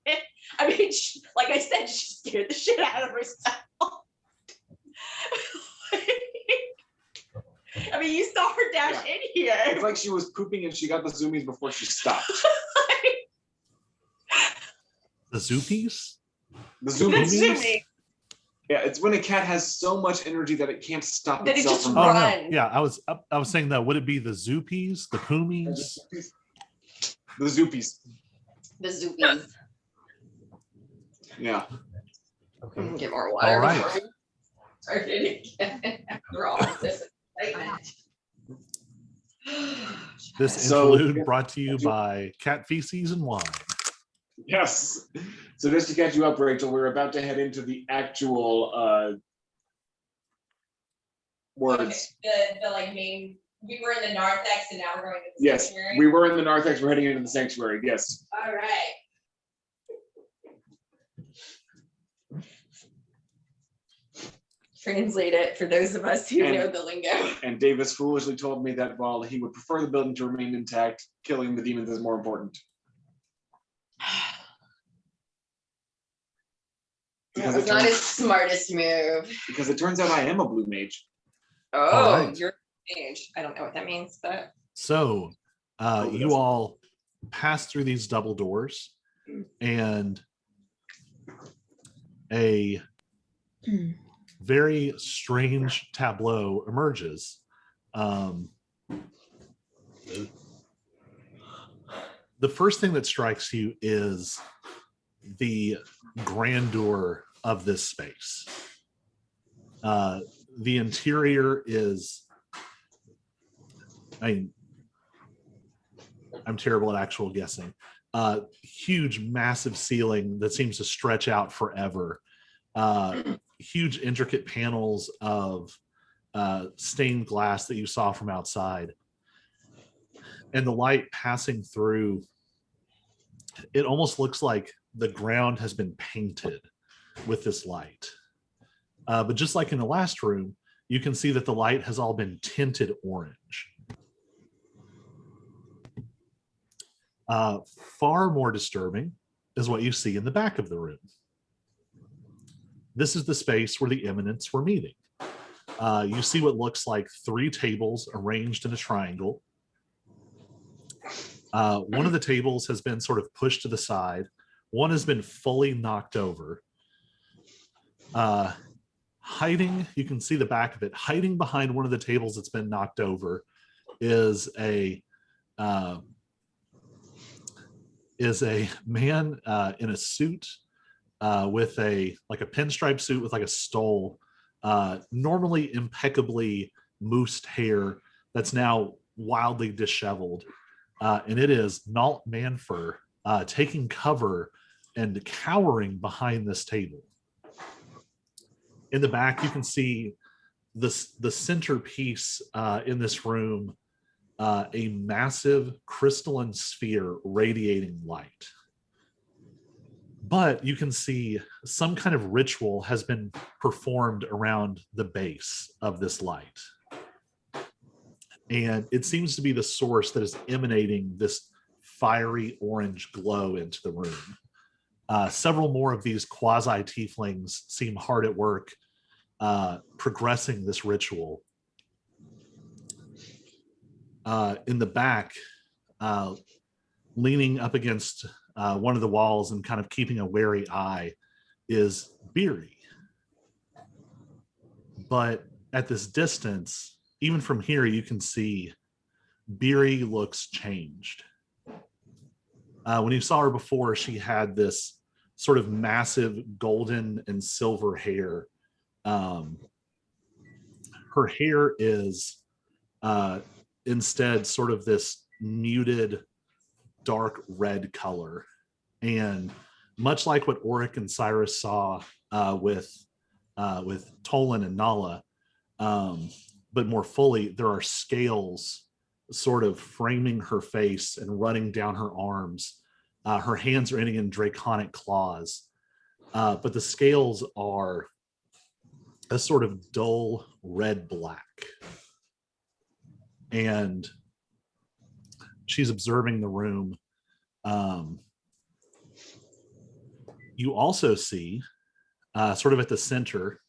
I mean, like I said, she scared the shit out of herself. I mean, you saw her dash in here. It's like she was pooping and she got the zoomies before she stopped. The Zoopies? The The zoomies. zooming. Yeah, it's when a cat has so much energy that it can't stop That it itself just from Oh no, Run. yeah, I was saying that. Would it be the Zoopies, the Poomies? The zoopies. The zoopies. Yeah. Okay. Get more water. All right. before we start it again. After all this excitement. This So- interlude brought to you by Cat Feces and Wine. Yes. So just to catch you up, Rachel, we're about to head into the actual words. Okay, the like main. We were in the narthex and now we're going to the Yes, sanctuary. we were in the narthex. We're heading into the sanctuary. Yes. All right. Translate it for those of us who And- know the lingo. And Davis foolishly told me that while he would prefer the building to remain intact, killing the demons is more important. That was not his smartest move. Because it turns out I am a blue mage. Oh, right. you're age. I don't know what that means, but So Oh, you yes. all pass through these double doors, and a very strange tableau emerges. The first thing that strikes you is the grandeur of this space. The interior is, I'm terrible at actual guessing. Huge, massive ceiling that seems to stretch out forever. Huge, intricate panels of stained glass that you saw from outside. And the light passing through, it almost looks like the ground has been painted with this light. But just like in the last room, you can see that the light has all been tinted orange. Far more disturbing is what you see in the back of the room. This is the space where the Eminents were meeting. You see what looks like 3 tables arranged in a triangle. One of the tables has been sort of pushed to the side. One has been fully knocked over. Hiding, you can see the back of it, hiding behind one of the tables that's been knocked over is a man in a suit with a pinstripe suit with like a stole, normally impeccably moosed hair that's now wildly disheveled. And it is Nalt Manfer taking cover and cowering behind this table. In the back, you can see the centerpiece in this room, a massive crystalline sphere radiating light. But you can see some kind of ritual has been performed around the base of this light. And it seems to be the source that is emanating this fiery orange glow into the room. Several more of these quasi-tieflings seem hard at work progressing this ritual. In the back, leaning up against one of the walls and kind of keeping a wary eye is Beery. But at this distance, even from here, you can see Beery looks changed. When you saw her before, she had this sort of massive golden and silver hair. Her hair is instead sort of this muted dark red color. And much like what Auric and Cyrus saw with Tolan and Nala, but more fully, there are scales sort of framing her face and running down her arms. Her hands are ending in draconic claws, but the scales are a sort of dull red-black. And she's observing the room. You also see, sort of at the center,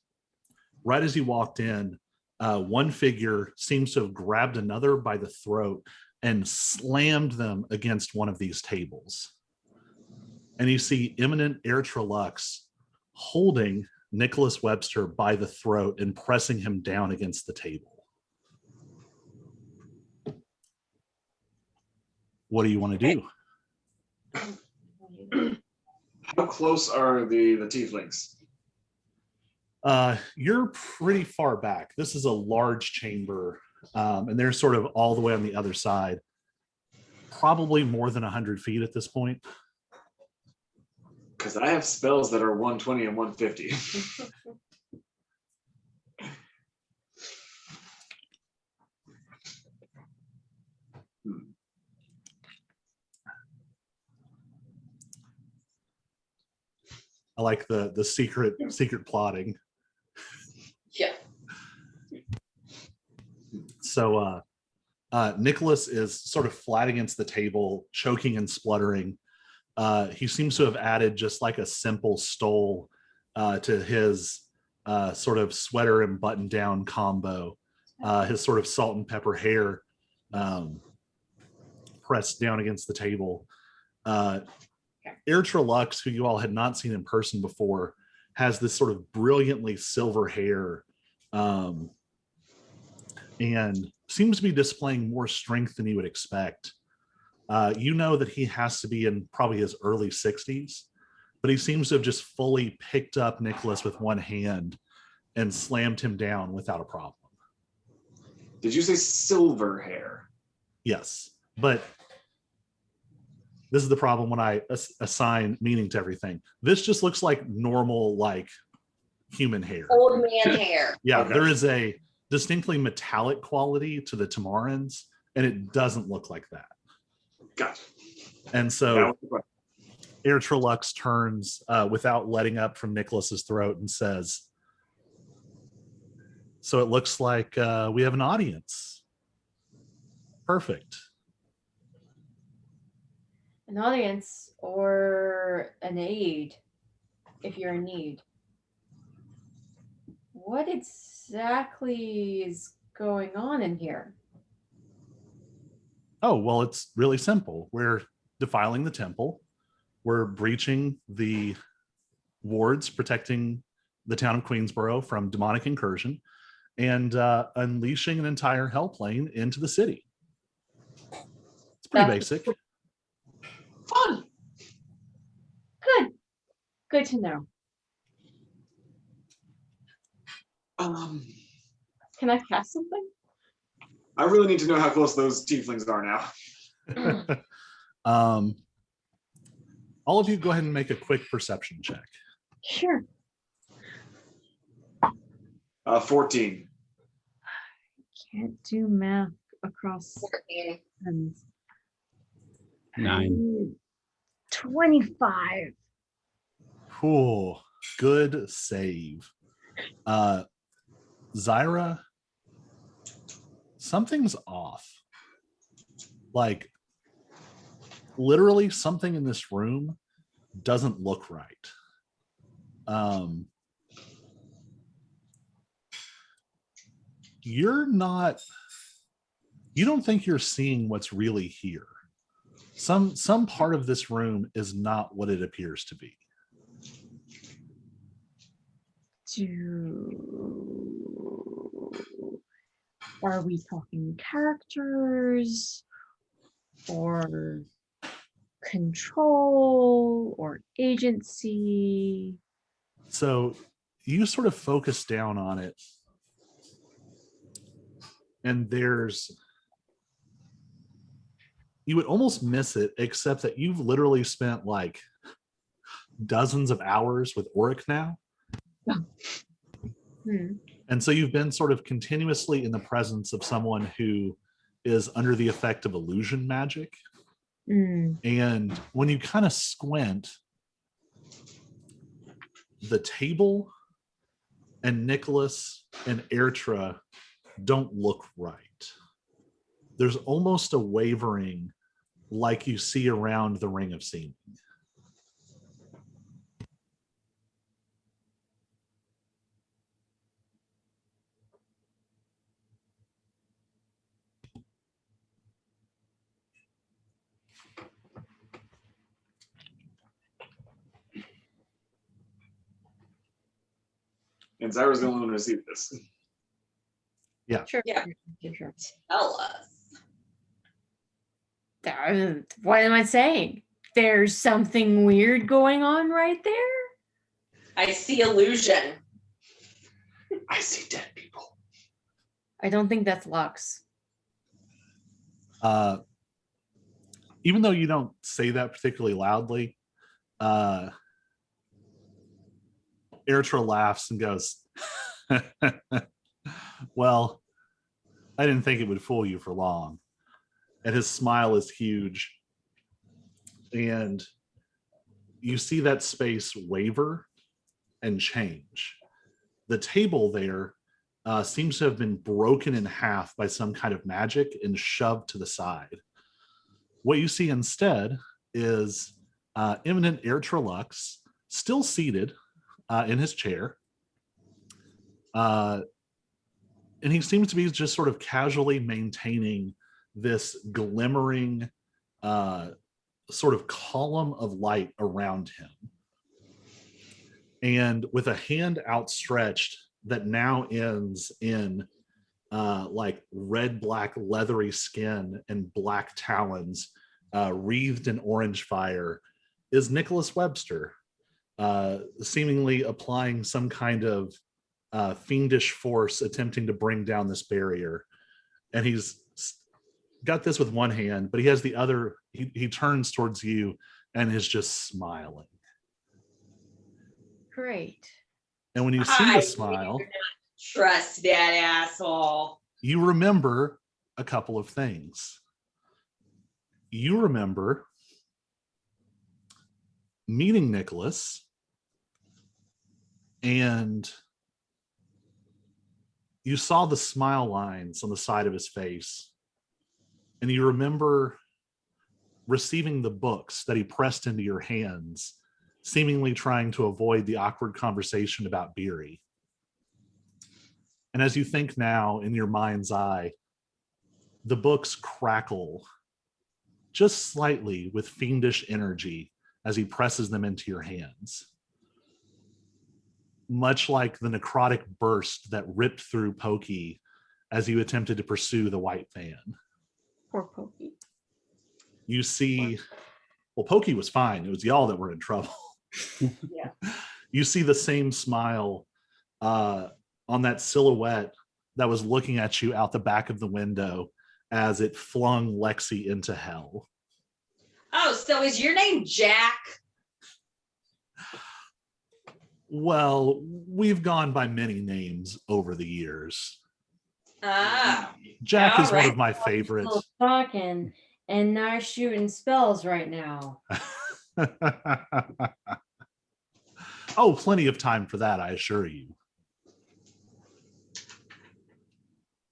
right as you walked in, one figure seems to have grabbed another by the throat and slammed them against one of these tables. And you see Eminent Airtralux holding Nicholas Webster by the throat and pressing him down against the table. What do you want to do? How close are the tieflings? You're pretty far back. This is a large chamber, and they're sort of all the way on the other side. Probably more than 100 feet at this point. Because I have spells that are 120 and 150. I like the secret plotting. Yeah. So Nicholas is sort of flat against the table, choking and spluttering. He seems to have added just like a simple stole to his sort of sweater and button down combo. His sort of salt and pepper hair pressed down against the table. Airtralux, who you all had not seen in person before, has this sort of brilliantly silver hair and seems to be displaying more strength than you would expect. You know that he has to be in probably his early 60s, but he seems to have just fully picked up Nicholas with one hand and slammed him down without a problem. Did you say silver hair? Yes, but this is the problem when I assign meaning to everything. This just looks like normal, like human hair. Old man hair. Yeah, Okay. There is a distinctly metallic quality to the Tamarans, and it doesn't look like that. Gotcha. And That so was the question. Airtralux turns without letting up from Nicholas's throat and says, "So it looks like we have an audience. Perfect." An audience or an aid if you're in need. What exactly is going on in here? Oh, well, it's really simple. We're defiling the temple. We're breaching the wards protecting the town of Queensboro from demonic incursion and unleashing an entire hell plane into the city. It's pretty That's- basic. Fun. Good to know. Can I cast something? I really need to know how close those tieflings are now. All of you go ahead and make a quick perception check. Sure. 14. Can't do math across 14. hands. 9. 25. Cool. Good save. Zyra, something's off. Like, literally something in this room doesn't look right. You don't think you're seeing what's really here. Some part of this room is not what it appears to be. Are we talking characters or control or agency? So you sort of focus down on it, and you would almost miss it, except that you've literally spent like dozens of hours with Auric now. And so you've been sort of continuously in the presence of someone who is under the effect of illusion magic. And when you kind of squint, the table and Nicholas and Airtra don't look right. There's almost a wavering like you see around the Ring of Seeming. And Zyra's the only one to see this. Sure. Yeah. Sure. Tell us. What am I saying? There's something weird going on right there? I see illusion. I see dead people. I don't think that's Lux. Even though you don't say that particularly loudly, Airtra laughs and goes, well, I didn't think it would fool you for long. And his smile is huge. And you see that space waver and change. The table there seems to have been broken in half by some kind of magic and shoved to the side. What you see instead is imminent Airtra Lux still seated in his chair. And he seems to be just sort of casually maintaining this glimmering sort of column of light around him. And with a hand outstretched that now ends in like red-black leathery skin and black talons wreathed in orange fire, is Nicholas Webster, seemingly applying some kind of fiendish force attempting to bring down this barrier. And he's got this with one hand, but he has the other, he turns towards you and is just smiling. Great. And when you see I the smile, do not trust that asshole. you remember a couple of things. You remember meeting Nicholas, and you saw the smile lines on the side of his face, and you remember receiving the books that he pressed into your hands, seemingly trying to avoid the awkward conversation about Beery. And as you think now in your mind's eye, the books crackle just slightly with fiendish energy as he presses them into your hands. Much like the necrotic burst that ripped through Pokey as you attempted to pursue the white van. Poor Pokey. You see, well, Pokey was fine. It was y'all that were in trouble. Yeah. You see the same smile on that silhouette that was looking at you out the back of the window as it flung Lexi into hell. Oh, so is your name Jack? Well, we've gone by many names over the years. Ah, Jack is one Alright. of my favorite. Still talking and not shooting spells right now. Oh, plenty of time for that, I assure you.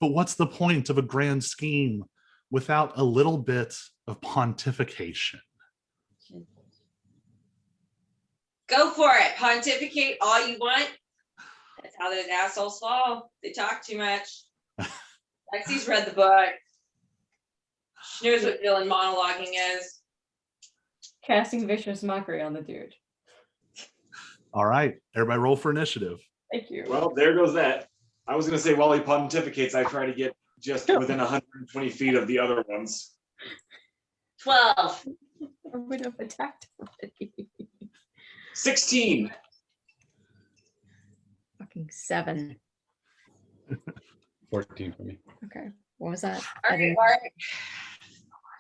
But what's the point of a grand scheme without a little bit of pontification? go for it. Pontificate all you want. That's how those assholes fall. They talk too much. Lexi's read the book. She knows what villain monologuing is. Casting vicious mockery on the dude. All right, everybody roll for initiative. Thank you. Well, there goes that. I was going to say, while he pontificates, I try to get just within 120 feet of the other ones. 12. I would have attacked already. 16. Fucking 7. 14 for me. Okay. What was that? All I right, didn't- all right.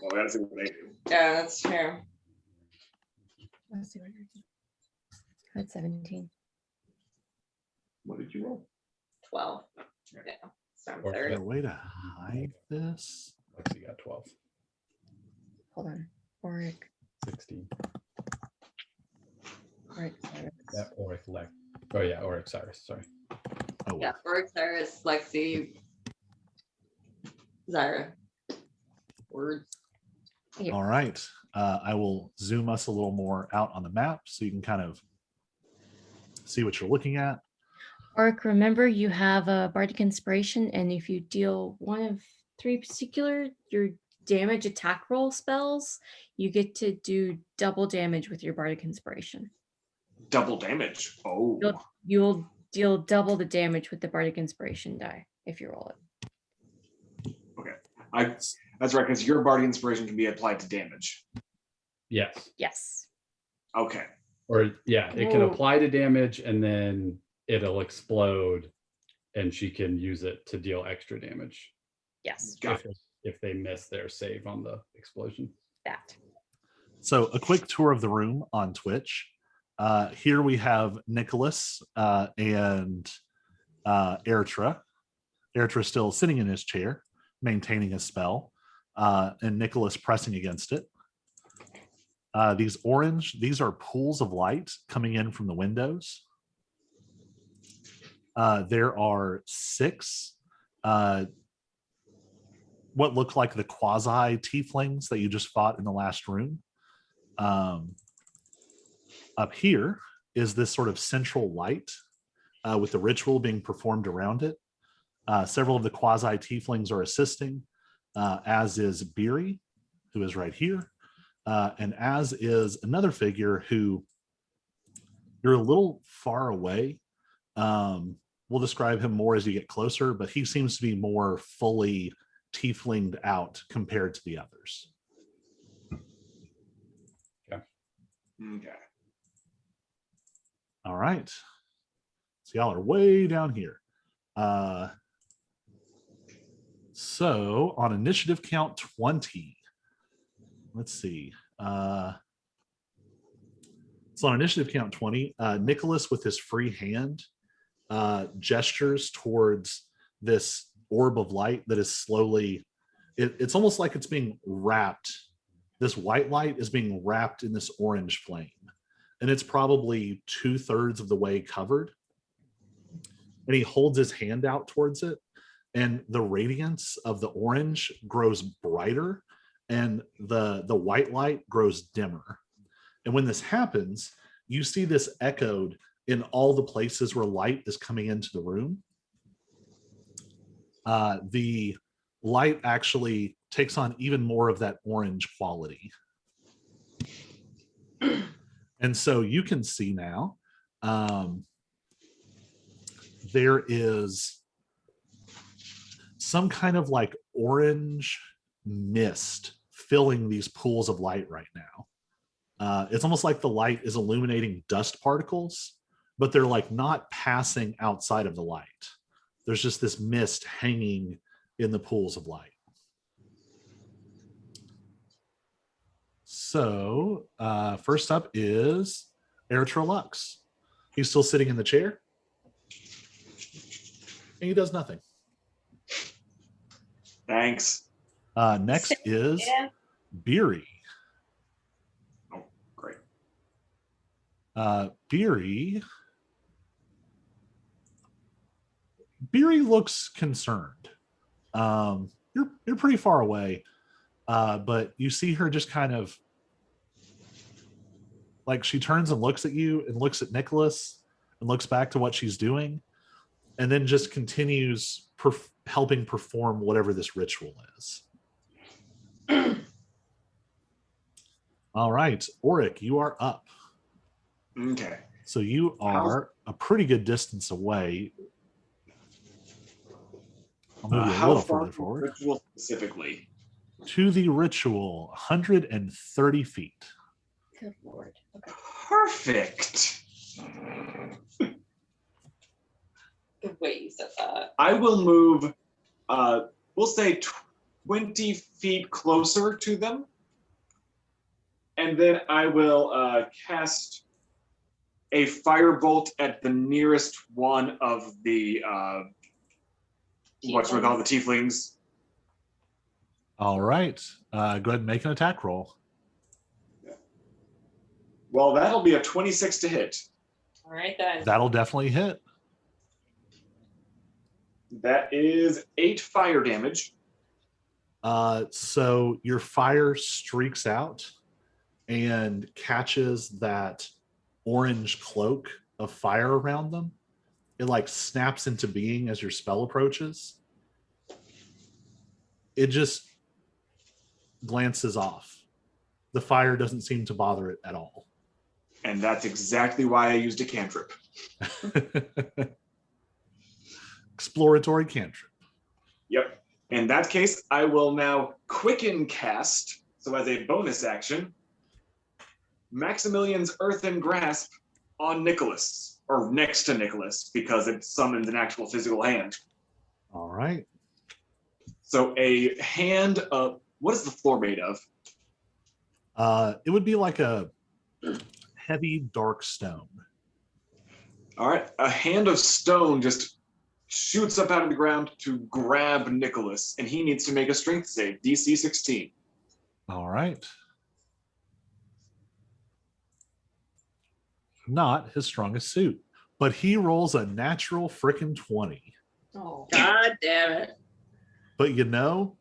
Well, that's what they do. Yeah, that's true. Let's see what I did. I had 17. What did you roll? 12. Yeah. So I'm Or Is third. there a way to hide this? Lexi got 12. Hold on. Oric. 16. Oric. That Oric Lex. Oh yeah, Oric Cyrus. Sorry. Oh, Yeah, Berg, Cyrus, Lexi, Zyra. Words. all right. I will zoom us a little more out on the map so you can kind of see what you're looking at. Oric, remember you have a bardic inspiration, and if you deal one of 3 particular your damage attack roll spells, you get to do double damage with your bardic inspiration. Double damage. Oh. You'll deal double the damage with the bardic inspiration die if you roll it. That's right, because your bardic inspiration can be applied to damage. Yes. Yes. Okay. Or yeah, it can Whoa. apply to damage and then it'll explode and she can use it to deal extra damage Yes. Got if they miss their save on the explosion. That. So a quick tour of the room on Twitch. Here we have Nicholas and Ertra. Ertra still sitting in his chair, maintaining his spell, and Nicholas pressing against it. These orange, these are pools of light coming in from the windows. There are 6 what look like the quasi tieflings that you just fought in the last room. Up here is this sort of central light with the ritual being performed around it. Several of the quasi tieflings are assisting, as is Beery, who is right here, and as is another figure who you're a little far away. We'll describe him more as you get closer, but he seems to be more fully tieflinged out compared to the others. Okay. All right. So y'all are way down here. So on initiative count 20, let's see. So on initiative count 20, Nicholas with his free hand gestures towards this orb of light that is slowly, it's almost like it's being wrapped. This white light is being wrapped in this orange flame. And it's probably 2/3 of the way covered. And he holds his hand out towards it. And the radiance of the orange grows brighter and the white light grows dimmer. And when this happens, you see this echoed in all the places where light is coming into the room. The light actually takes on even more of that orange quality. And so you can see now there is some kind of like orange mist filling these pools of light right now. It's almost like the light is illuminating dust particles, but they're like not passing outside of the light. There's just this mist hanging in the pools of light. So first up is Ertra Lux. He's still sitting in the chair. And he does nothing. Thanks. Next is Yeah. Beery. Oh, great. Beery looks concerned. You're pretty far away, but you see her just kind of like she turns and looks at you and looks at Nicholas and looks back to what she's doing, and then just continues helping perform whatever this ritual is. All right, Auric, you are up. Okay. So you are a pretty good distance away. I'll move you a How little far further from forward. ritual specifically? To the ritual, 130 feet. Good lord. Okay. Perfect. The way you said that. I will move, we'll say 20 feet closer to them. And then I will cast a firebolt at the nearest one of the, what's we call the tieflings. All right. Go ahead and make an attack roll. Well, that'll be a 26 to hit. All right then. That'll definitely hit. That is 8 fire damage. So your fire streaks out and catches that orange cloak of fire around them. It like snaps into being as your spell approaches. It just glances off. The fire doesn't seem to bother it at all. And that's exactly why I used a cantrip. Exploratory cantrip. Yep. In that case, I will now quicken cast. So as a bonus action, Maximilian's Earthen Grasp on Nicholas, or next to Nicholas, because it summons an actual physical hand. All right. So a hand of, what is the floor made of? It would be like a heavy dark stone. All right. A hand of stone just shoots up out of the ground to grab Nicholas, and he needs to make a strength save, DC 16. All right. Not his strongest suit, but he rolls a natural frickin' 20. Oh, God damn it. But you know,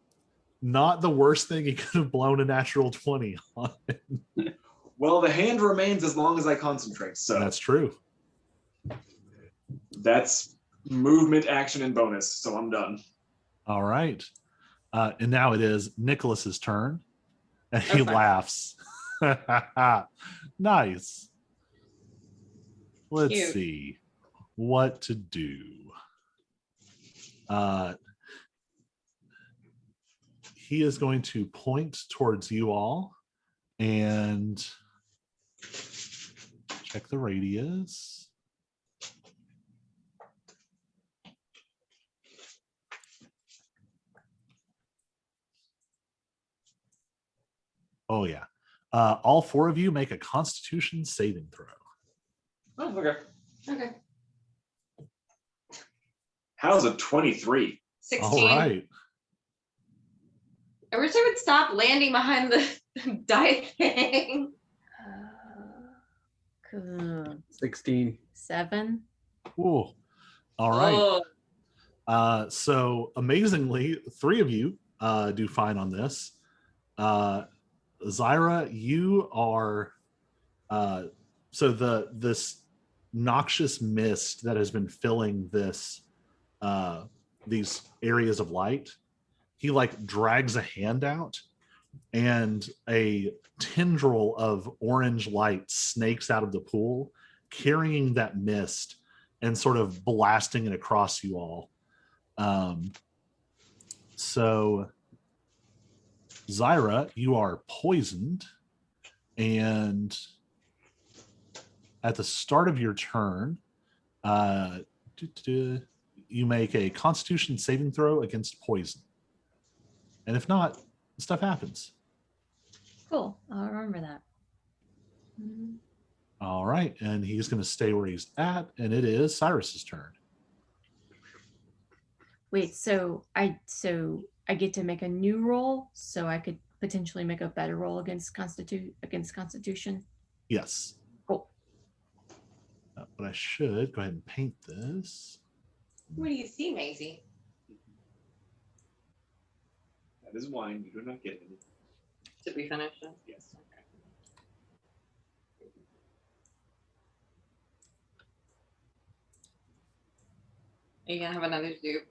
not the worst thing he could have blown a natural 20 on. Well, the hand remains as long as I concentrate, so That's true. that's movement, action, and bonus, so I'm done. All right. And now it is Nicholas's turn. And he Okay. laughs. Nice. Let's Cute. see what to do. He is going to point towards you all and check the radius. Oh, yeah. All 4 of you make a Constitution saving throw. Oh, okay. Okay. How's a 23? 16. All right. I wish I would stop landing behind the die thing. Cool. 16. 7. Ooh. All right. Oh, So amazingly, 3 of you do fine on this. Zyra, you are so this noxious mist that has been filling this these areas of light. He like drags a hand out, and a tendril of orange light snakes out of the pool, carrying that mist and sort of blasting it across you all. So Zyra, you are poisoned, and at the start of your turn, you make a Constitution saving throw against poison. And if not, stuff happens. Cool. I'll remember that. Mhm. All right, and he's going to stay where he's at, and it is Cyrus's turn. Wait, so I I get to make a new roll, so I could potentially make a better roll against Constitution. Yes. Cool. But I should go ahead and paint this. What do you see, Maisie? That is wine. You do not get any. Did we finish it? Yes. Are you gonna have another soup?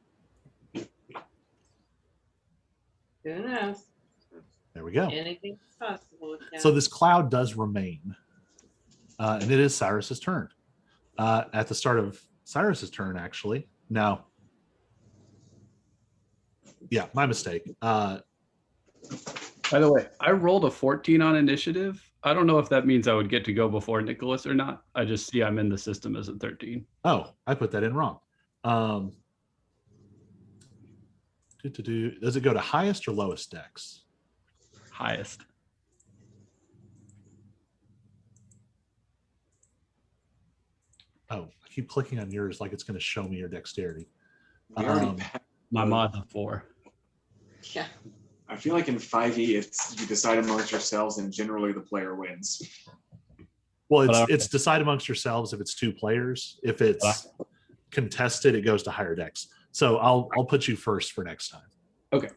Who knows? There we go. Anything's possible. with So that. this cloud does remain. And it is Cyrus's turn. At the start of Cyrus's turn, actually. No. Yeah, my mistake. By the way, I rolled a 14 on initiative. I don't know if that means I would get to go before Nicholas or not. I just see I'm in the system as a 13. Oh, I put that in wrong. Does it go to highest or lowest dex? Highest. Oh, I keep clicking on yours like it's going to show me your dexterity. We already Um, passed. My mod's a 4. Yeah. I feel like in 5e, it's you decide amongst yourselves, and generally the player wins. Well, But it's decide amongst yourselves if it's 2 players. If it's contested, it goes to higher dex. So I'll put you first for next time. Okay.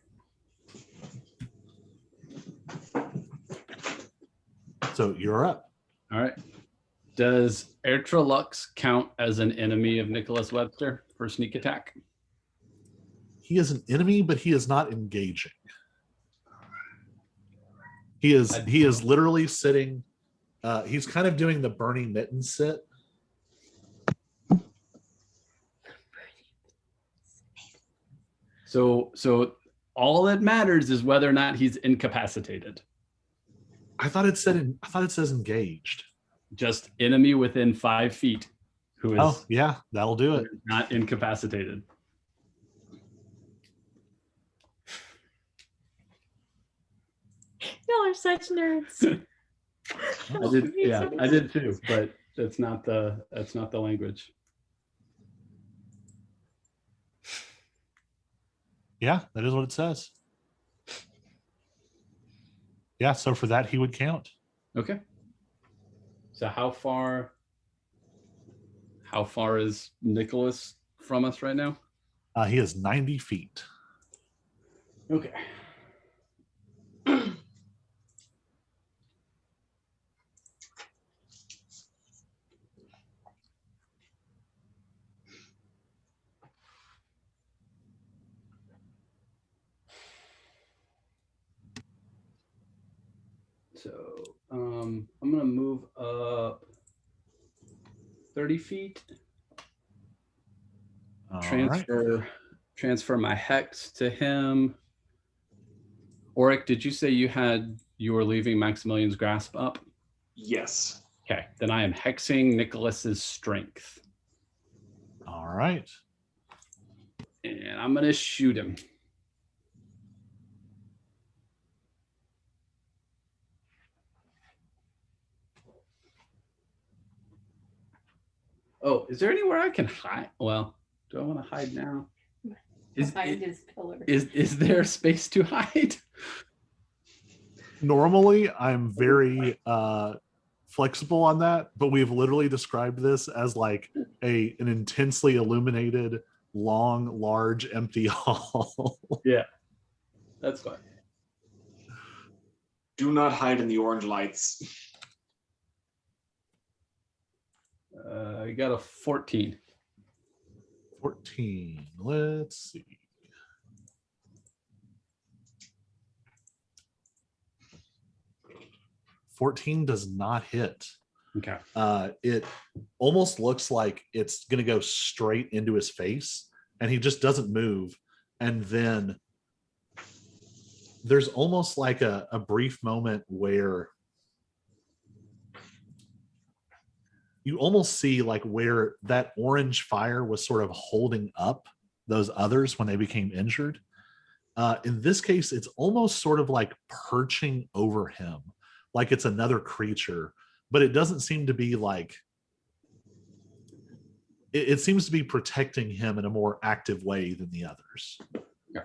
So you're up. All right. Does Ertralux count as an enemy of Nicholas Webster for sneak attack? He is an enemy, but he is not engaging. He is literally sitting. He's kind of doing the Bernie Mitten sit. So all that matters is whether or not he's incapacitated. I thought it says engaged. Just enemy within 5 feet who is Oh yeah, that'll do it. not incapacitated. Y'all are such nerds. I did too, but that's not the language. Yeah, that is what it says. Yeah, so for that he would count. Okay. So how far is Nicholas from us right now? He is 90 feet. Okay. So I'm gonna move up 30 feet. All right. Transfer my hex to him. Auric, did you say you were leaving Maximilian's grasp up? Yes. Okay, then I am hexing Nicholas's strength. All right. And I'm gonna shoot him. Oh, is there anywhere I can hide? Well, do I want to hide now? Behind his pillar. Is there space to hide? Normally I'm very flexible on that, but we've literally described this as like an intensely illuminated, long, large, empty hall. Yeah, that's fine. Do not hide in the orange lights. I got a 14. 14. Let's see. $14 does not hit. Okay. It almost looks like it's going to go straight into his face, and he just doesn't move. And then there's almost like a brief moment where you almost see like where that orange fire was sort of holding up those others when they became injured. In this case, it's almost sort of like perching over him, like it's another creature, but it doesn't seem to be like, it seems to be protecting him in a more active way than the others. Yeah.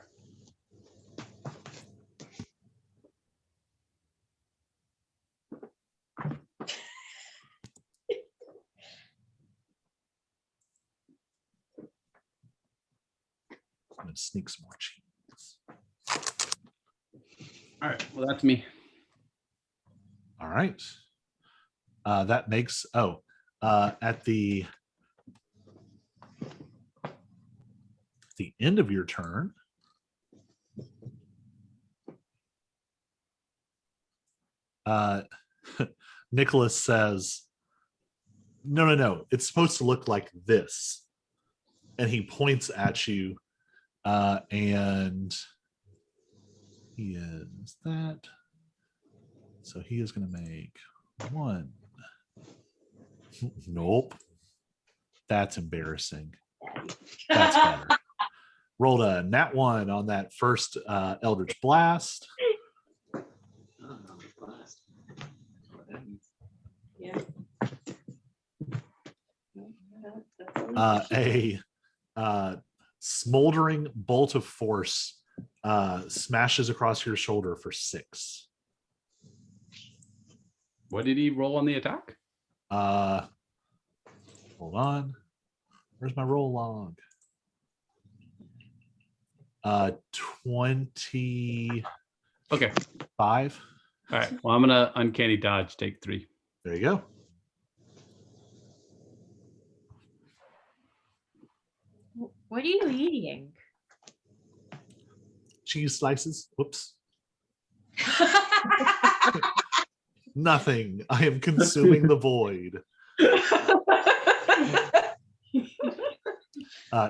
and sneak some more cheese. All right. Well, that's me. All right. That makes at the end of your turn, Nicholas says, no, it's supposed to look like this. And he points at you, and he is that. So he is going to make 1. Nope. That's embarrassing. That's better. Rolled a nat 1 on that first Eldritch Blast. Yeah. A smoldering bolt of force smashes across your shoulder for 6. What did he roll on the attack? Hold on. Where's my roll log? 25. Okay. All right. Well, I'm gonna uncanny dodge. Take 3. There you go. What are you eating? Cheese slices. Whoops. Nothing. I am consuming the void.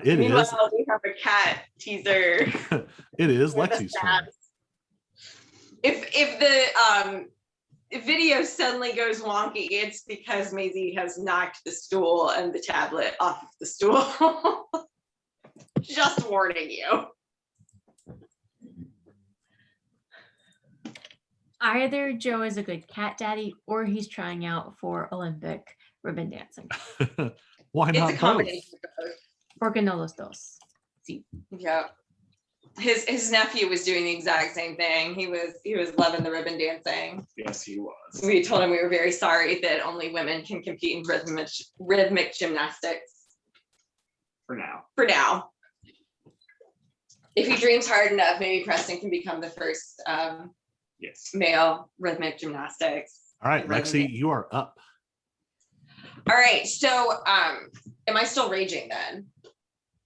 It Meanwhile, is. we have a cat teaser. It is with the Lexi's turn. If the video suddenly goes wonky, it's because Maisie has knocked the stool and the tablet off of the stool. Just warning you. Either Joe is a good cat daddy or he's trying out for Olympic ribbon dancing. Why It's not a both? combination of both. Porque no los dos. Sí. Yeah. His nephew was doing the exact same thing. He was loving the ribbon dancing. Yes, he was. We told him we were very sorry that only women can compete in rhythmic gymnastics For now. for now. If he dreams hard enough, maybe Preston can become the first Yes. male rhythmic gymnastics. All right, Lexi, you are up. All right, so am I still raging then?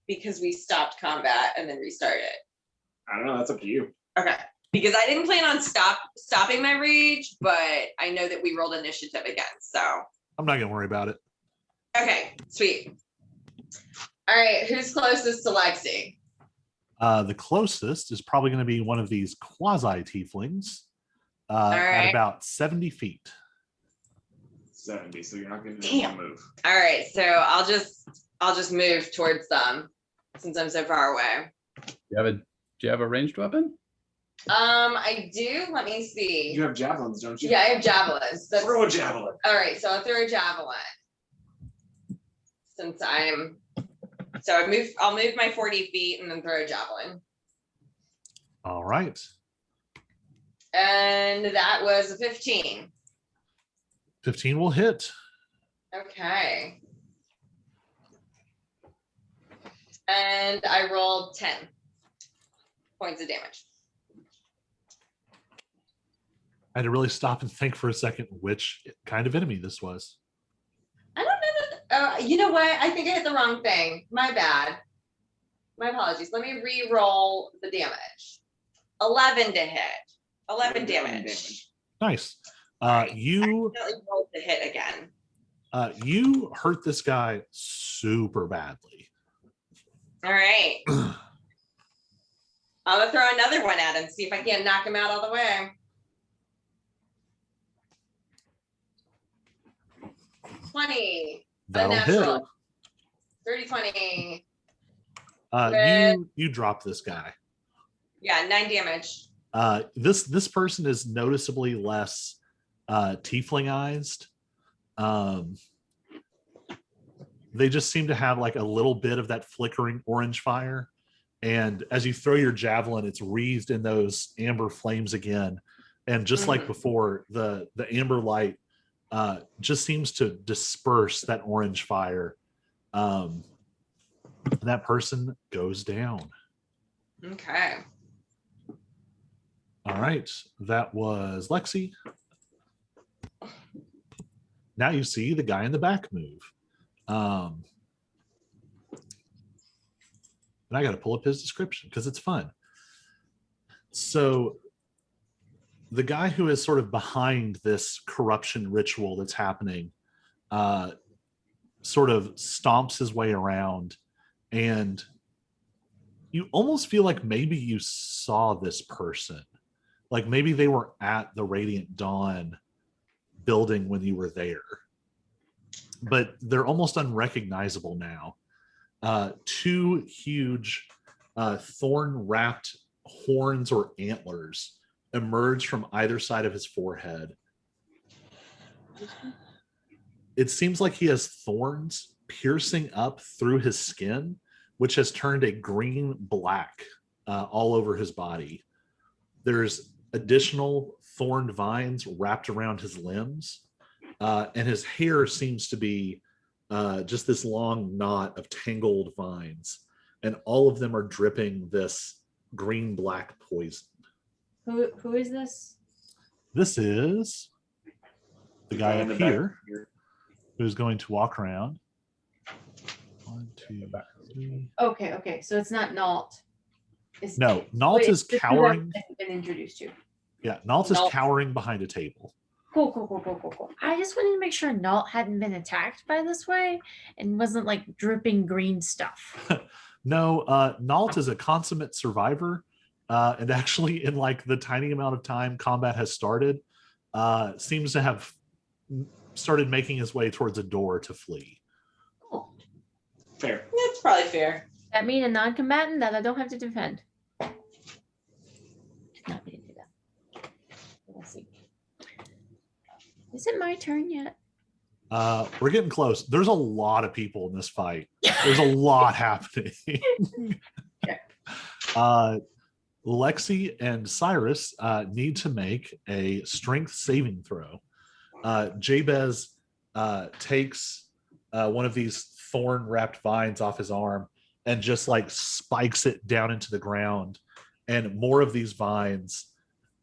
Because we stopped combat and then restarted. I don't know. That's up to you. Okay, because I didn't plan on stopping my rage, but I know that we rolled initiative again, so. I'm not gonna worry about it. Okay, sweet. All right, who's closest to Lexi? The closest is probably going to be one of these quasi tieflings at right. about 70 feet. 70, so you're not going to Damn. move. All right, so I'll just move towards them since I'm so far away. Do you have a ranged weapon? I do. Let me see. You have javelins, don't you? Yeah, I have javelins. Throw a javelin. All right, so I'll throw a javelin. Since I'll move my 40 feet and then throw a javelin. All right. And that was a 15. 15 will hit. Okay. And I rolled 10 points of damage. I had to really stop and think for a second which kind of enemy this was. I don't know that. You know what? I think I hit the wrong thing. My bad. My apologies. Let me re-roll the damage. 11 to hit. 11 damage. Nice. You I accidentally rolled the hit again. you hurt this guy super badly. All right. I'm gonna throw another one at him, see if I can't knock him out all the way. 20. That'll Unnatural. hit. 30, 20. You drop this guy. Yeah, 9 damage. This person is noticeably less tieflingized. They just seem to have like a little bit of that flickering orange fire, and as you throw your javelin, it's wreathed in those amber flames again, and just like before, the amber light just seems to disperse that orange fire. That person goes down. Okay. All right, that was Lexi. Now you see the guy in the back move. And I got to pull up his description because it's fun. So the guy who is sort of behind this corruption ritual that's happening sort of stomps his way around, and you almost feel like maybe you saw this person. Like maybe they were at the Radiant Dawn building when you were there. But they're almost unrecognizable now. Two huge thorn-wrapped horns or antlers emerge from either side of his forehead. It seems like he has thorns piercing up through his skin, which has turned a green-black all over his body. There's additional thorned vines wrapped around his limbs, and his hair seems to be just this long knot of tangled vines, and all of them are dripping this green-black poison. Who is this? This is the guy in up the back here who's going to walk around. 1, 2, 3. Okay. So it's not Nault. It's, No, Nault is it's who cowering. I've been introduced to. Yeah, Nault is Nault. cowering behind a table. Cool. I just wanted to make sure Nault hadn't been attacked by this way and wasn't like dripping green stuff. No, Nault is a consummate survivor, and actually, in like the tiny amount of time combat has started, seems to have started making his way towards a door to flee. Cool. Fair. That's probably fair. That mean a non-combatant that I don't have to defend. Not me to do that. Let's see. Is it my turn yet? We're getting close. There's a lot of people in this fight. There's a lot happening. Lexi and Cyrus need to make a strength saving throw. Jabez takes one of these thorn wrapped vines off his arm and just like spikes it down into the ground, and more of these vines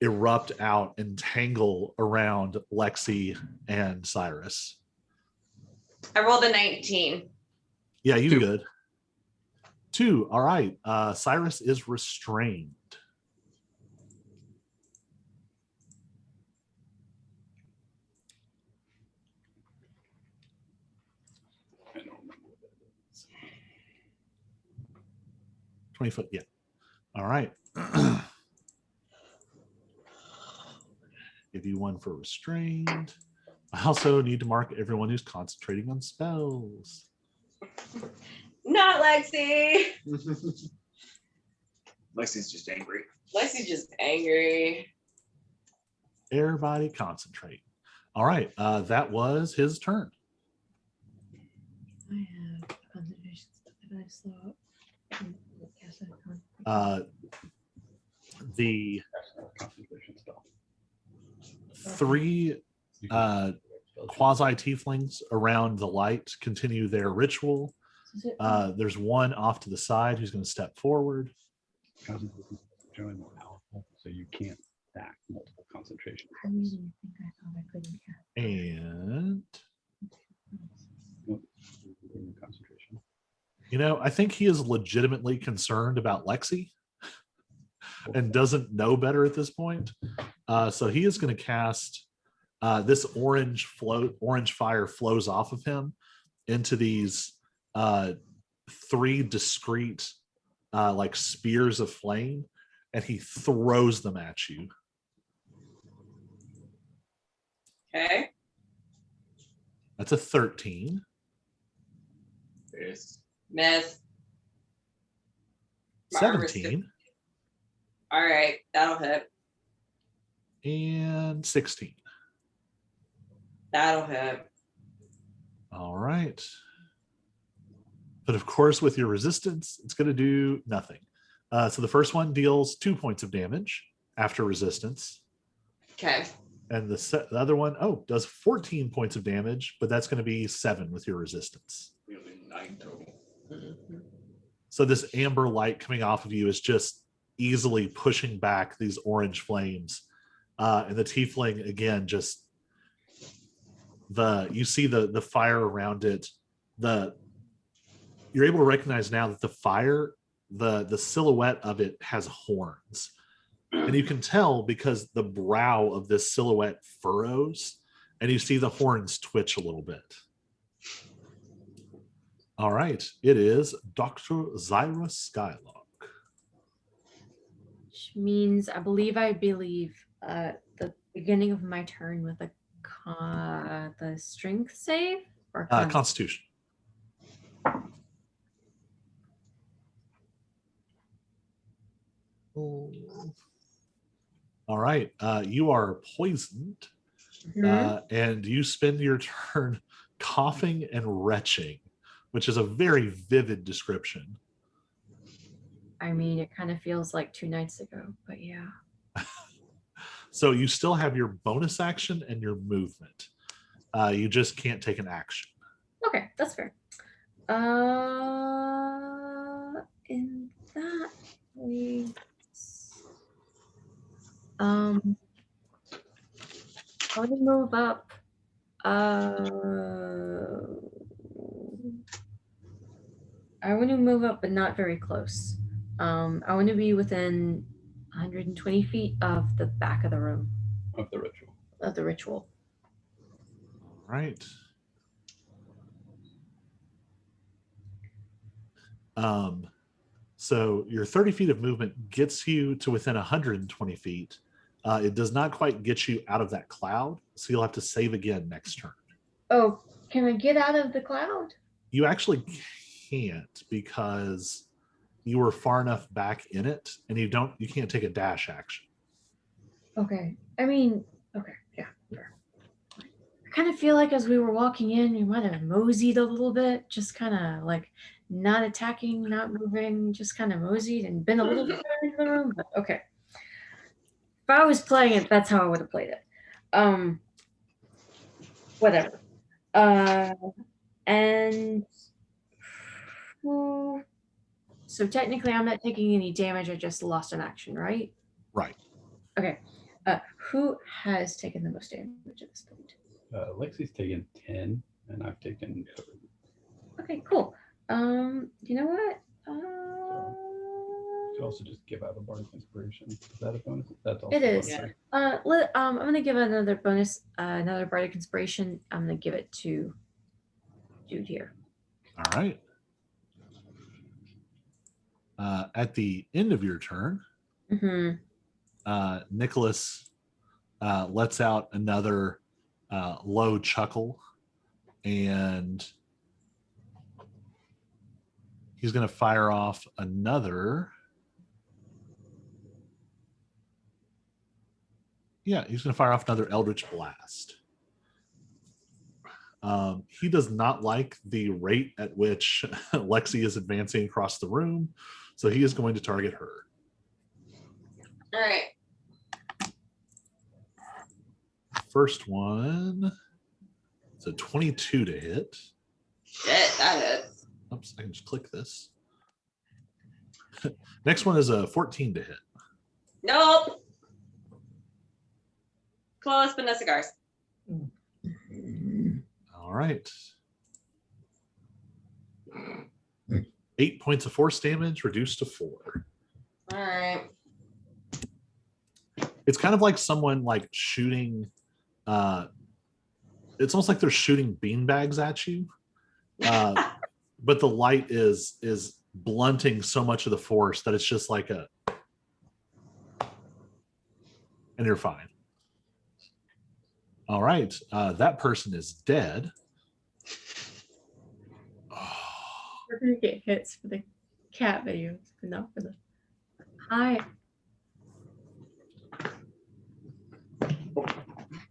erupt out and tangle around Lexi and Cyrus. I rolled a 19. Yeah, you 2. good. 2. All right. Cyrus is restrained. I don't remember what that is. 20 foot. Yeah. All right. Give you 1 for restrained. I also need to mark everyone who's concentrating on spells. Not Lexi. Lexi's just angry. Lexi's just angry. Everybody concentrate. All right. That was his turn. I have concentration stuff that I slow up. The Concentration spell. 3 You can- quasi tieflings around the light continue their ritual. There's one off to the side who's going to step forward. Concentration is generally more powerful, so you can't stack multiple concentration I spells. really think I thought I couldn't have. And, Nope. Concentration. you know, I think he is legitimately concerned about Lexi and doesn't know better at this point. So he is going to cast this orange fire flows off of him into these 3 discrete like spears of flame, and he throws them at you. Okay. That's a 13. Yes. Miss. Marvelous. 17 All right. That'll hit. and 16. That'll hit. All right. But of course, with your resistance, it's going to do nothing. So the first one deals 2 points of damage after resistance. Okay. And the other one, does 14 points of damage, but that's going to be 7 with your resistance. Nearly 9 total. Mhm. So this amber light coming off of you is just easily pushing back these orange flames. And the tiefling again, just you see the fire around it. You're able to recognize now that the fire, the silhouette of it has horns. And you can tell because the brow of this silhouette furrows and you see the horns twitch a little bit. All right, it is Dr. Zyra Skylark. Which means I believe the beginning of my turn with the strength save or Constitution. All right, you are poisoned, and you spend your turn coughing and retching, which is a very vivid description. I mean, it kind of feels like 2 nights ago, but yeah. So you still have your bonus action and your movement. You just can't take an action. Okay, that's fair. In that case, I want to move up. I want to move up, but not very close. I want to be within 120 feet of the back of the room. Of the ritual. Of the ritual. Right. So your 30 feet of movement gets you to within 120 feet. It does not quite get you out of that cloud, so you'll have to save again next turn. Oh, can I get out of the cloud? You actually can't because you were far enough back in it, and you can't take a dash action. Okay. I mean, okay, yeah, fair. I kind of feel like as we were walking in, we might have moseyed a little bit, just kind of like not attacking, not moving, just kind of moseyed and been a little bit into the room, but okay. If I was playing it, that's how I would have played it. Whatever. And so technically I'm not taking any damage, I just lost an action, right? Right. Okay. Who has taken the most damage at this point? Lexi's taken 10, and I've taken 30. Okay, cool. You know what? You also just give out a bardic inspiration. Is that a bonus? That's also It is. bonus, Yeah. right? I'm gonna give another bonus, another bardic inspiration. I'm gonna give it to dude here. All right. At the end of your turn, Nicholas lets out another low chuckle, and he's going to fire off another. Yeah, he's going to fire off another Eldritch Blast. He does not like the rate at which Lexi is advancing across the room, so he is going to target her. All right. First one, it's a 22 to hit. Shit, that is. Oops, I can just click this. Next one is a 14 to hit. Nope. Close, but no cigars. All right. 8 points of force damage reduced to 4. All right. It's kind of like someone like shooting. It's almost like they're shooting beanbags at you, but the light is blunting so much of the force that it's just like and you're fine. All right, that person is dead. We're gonna get hits for the cat videos, but not for the. Hi.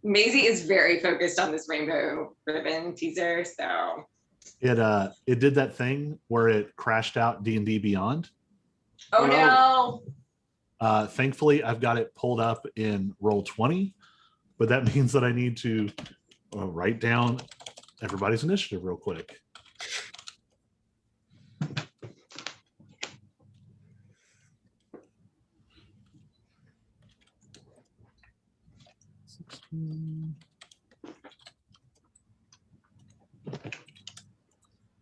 Maisie is very focused on this rainbow ribbon teaser, so It did that thing where it crashed out D&D Beyond. oh no. Thankfully, I've got it pulled up in Roll20, but that means that I need to write down everybody's initiative real quick.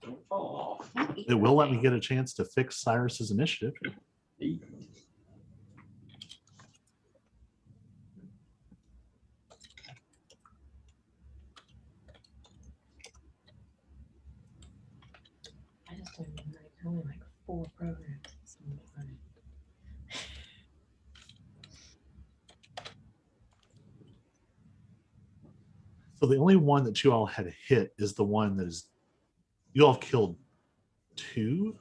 Don't fall off. It will let me get a chance to fix Cyrus's initiative. I just don't remember. Only like 4 programs. Somebody running. So the only one that you all had hit is the one that is you all have killed 2.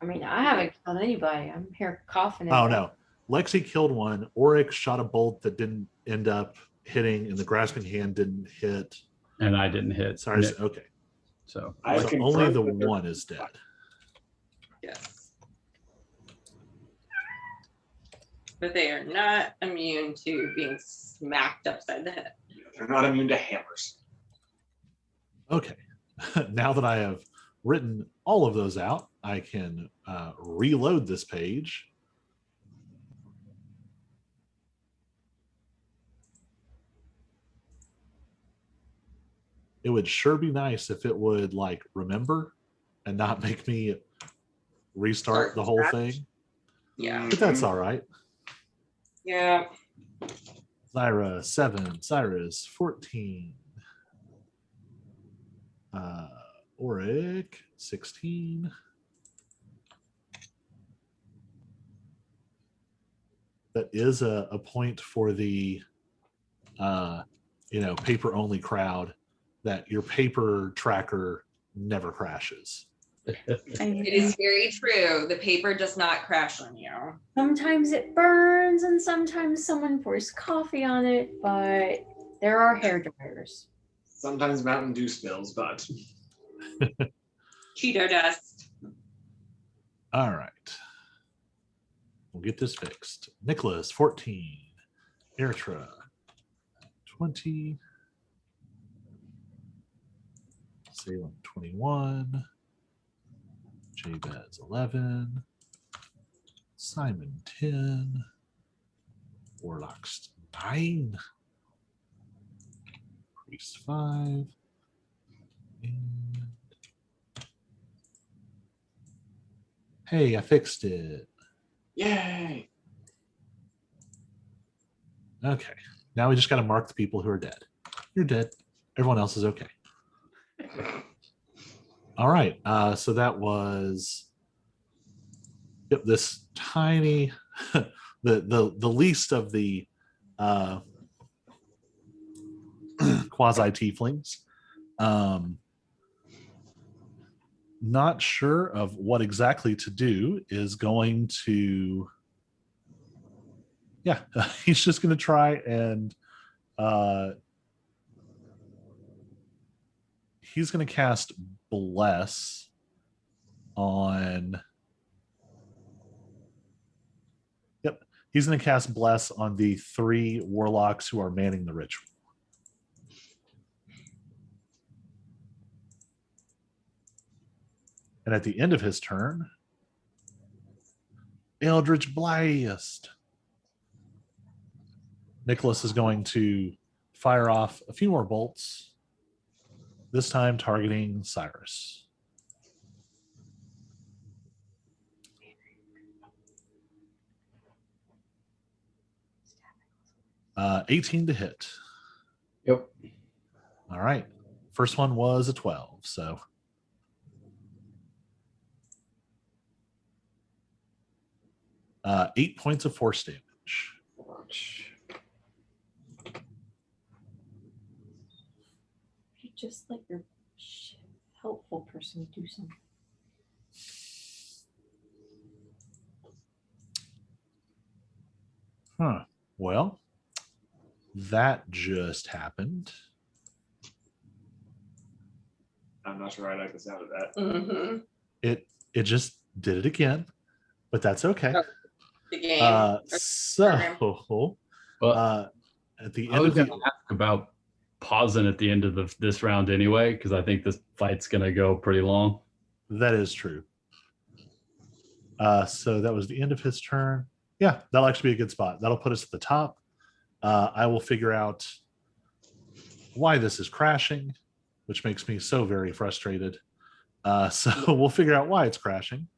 I mean, I haven't killed anybody. I'm here coughing. and- Oh no. Lexi killed one. Oryx shot a bolt that didn't end up hitting, and the grasping hand didn't hit. And I didn't hit. Sorry. Nick, Okay. so I So confirmed only the that they're- one is dead. Yes. But they are not immune to being smacked upside the head. They're not immune to hammers. Okay. Now that I have written all of those out, I can reload this page. It would sure be nice if it would like remember and not make me restart the whole thing, Yeah. but that's all right. Yeah. Zyra 7, Cyrus 14, Oric 16. That is a point for the paper only crowd, that your paper tracker never crashes. It is very true. The paper does not crash on you. Sometimes it burns and sometimes someone pours coffee on it, but there are hair dryers. Sometimes Mountain Dew spills, but Cheeto dust. All right. We'll get this fixed. Nicholas 14, Eritra 20, Salem 21, Jabez 11, Simon 10, Warlocks 9, Priest 5, and hey, I fixed it. yay! Okay. Now we just got to mark the people who are dead. You're dead. Everyone else is okay. All right. So that was this tiny, the least of the quasi tieflings. Not sure of what exactly to do, is going to, he's just going to try and he's going to cast Bless on, he's going to cast Bless on the 3 warlocks who are manning the ritual. And at the end of his turn, Eldritch Blast. Nicholas is going to fire off a few more bolts, this time targeting Cyrus. 18 to hit. Yep. All right. First one was a 12, so 8 points of force damage. You just let your helpful person do something. Huh. Well, that just happened. I'm not sure I like the sound of that. Mm-hmm. It just did it again, but that's okay. Oh, the game. So Well, at the I end was of the going to ask about pausing at the end of this round anyway, because I think this fight's going to go pretty long. that is true. So that was the end of his turn. Yeah, that'll actually be a good spot. That'll put us at the top. I will figure out why this is crashing, which makes me so very frustrated. So we'll figure out why it's crashing.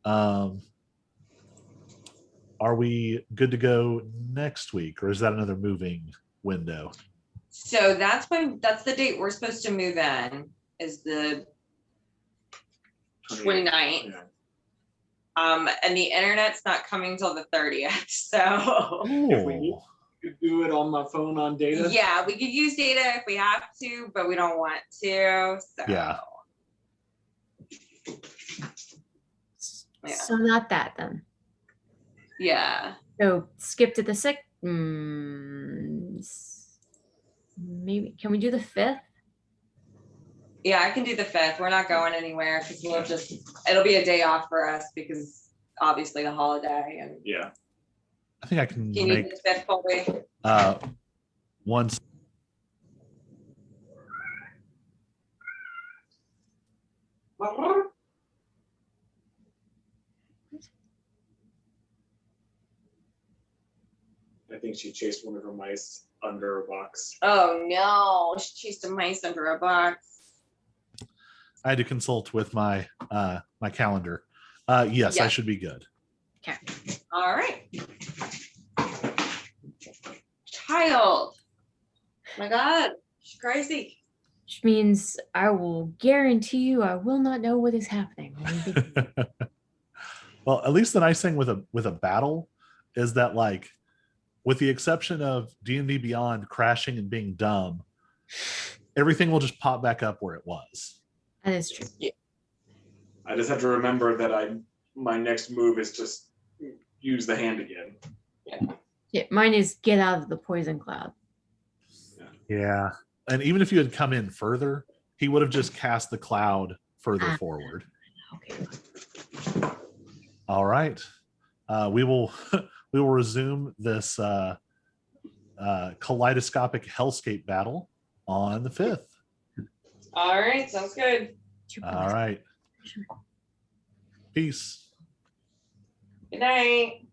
Are we good to go next week, or is that another moving window? So that's the date we're supposed to move in, is the 29th. Yeah. And the internet's not coming till the 30th. So If we need Oh, to do it on my phone on data. yeah, we could use data if we have to, but we don't want to. So Yeah. Yeah. So not that then. Yeah. So skip to the 6th. Maybe can we do the 5th? Yeah, I can do the 5th. We're not going anywhere because it'll be a day off for us because obviously the holiday. And Yeah. I think I can can you do make the 5th, Colby? once. I think she chased one of her mice under a box. Oh no, she chased a mice under a box. I had to consult with my my calendar. Yes, I Yeah. should be good. All right. Child. My God, she's crazy. Which means I will guarantee you I will not know what is happening. when we begin. Well, at least the nice thing with a battle is that, like, with the exception of D&D Beyond crashing and being dumb, everything will just pop back up where it was. That is true. I just have to remember that my next move is just use the hand again. Yeah, mine is get out of the poison cloud. Yeah. And even if you had come in further, he would have just cast the cloud further forward. Okay. All right. We will we will resume this kaleidoscopic hellscape battle on the 5th. All right, sounds good. All right. Peace. Good night.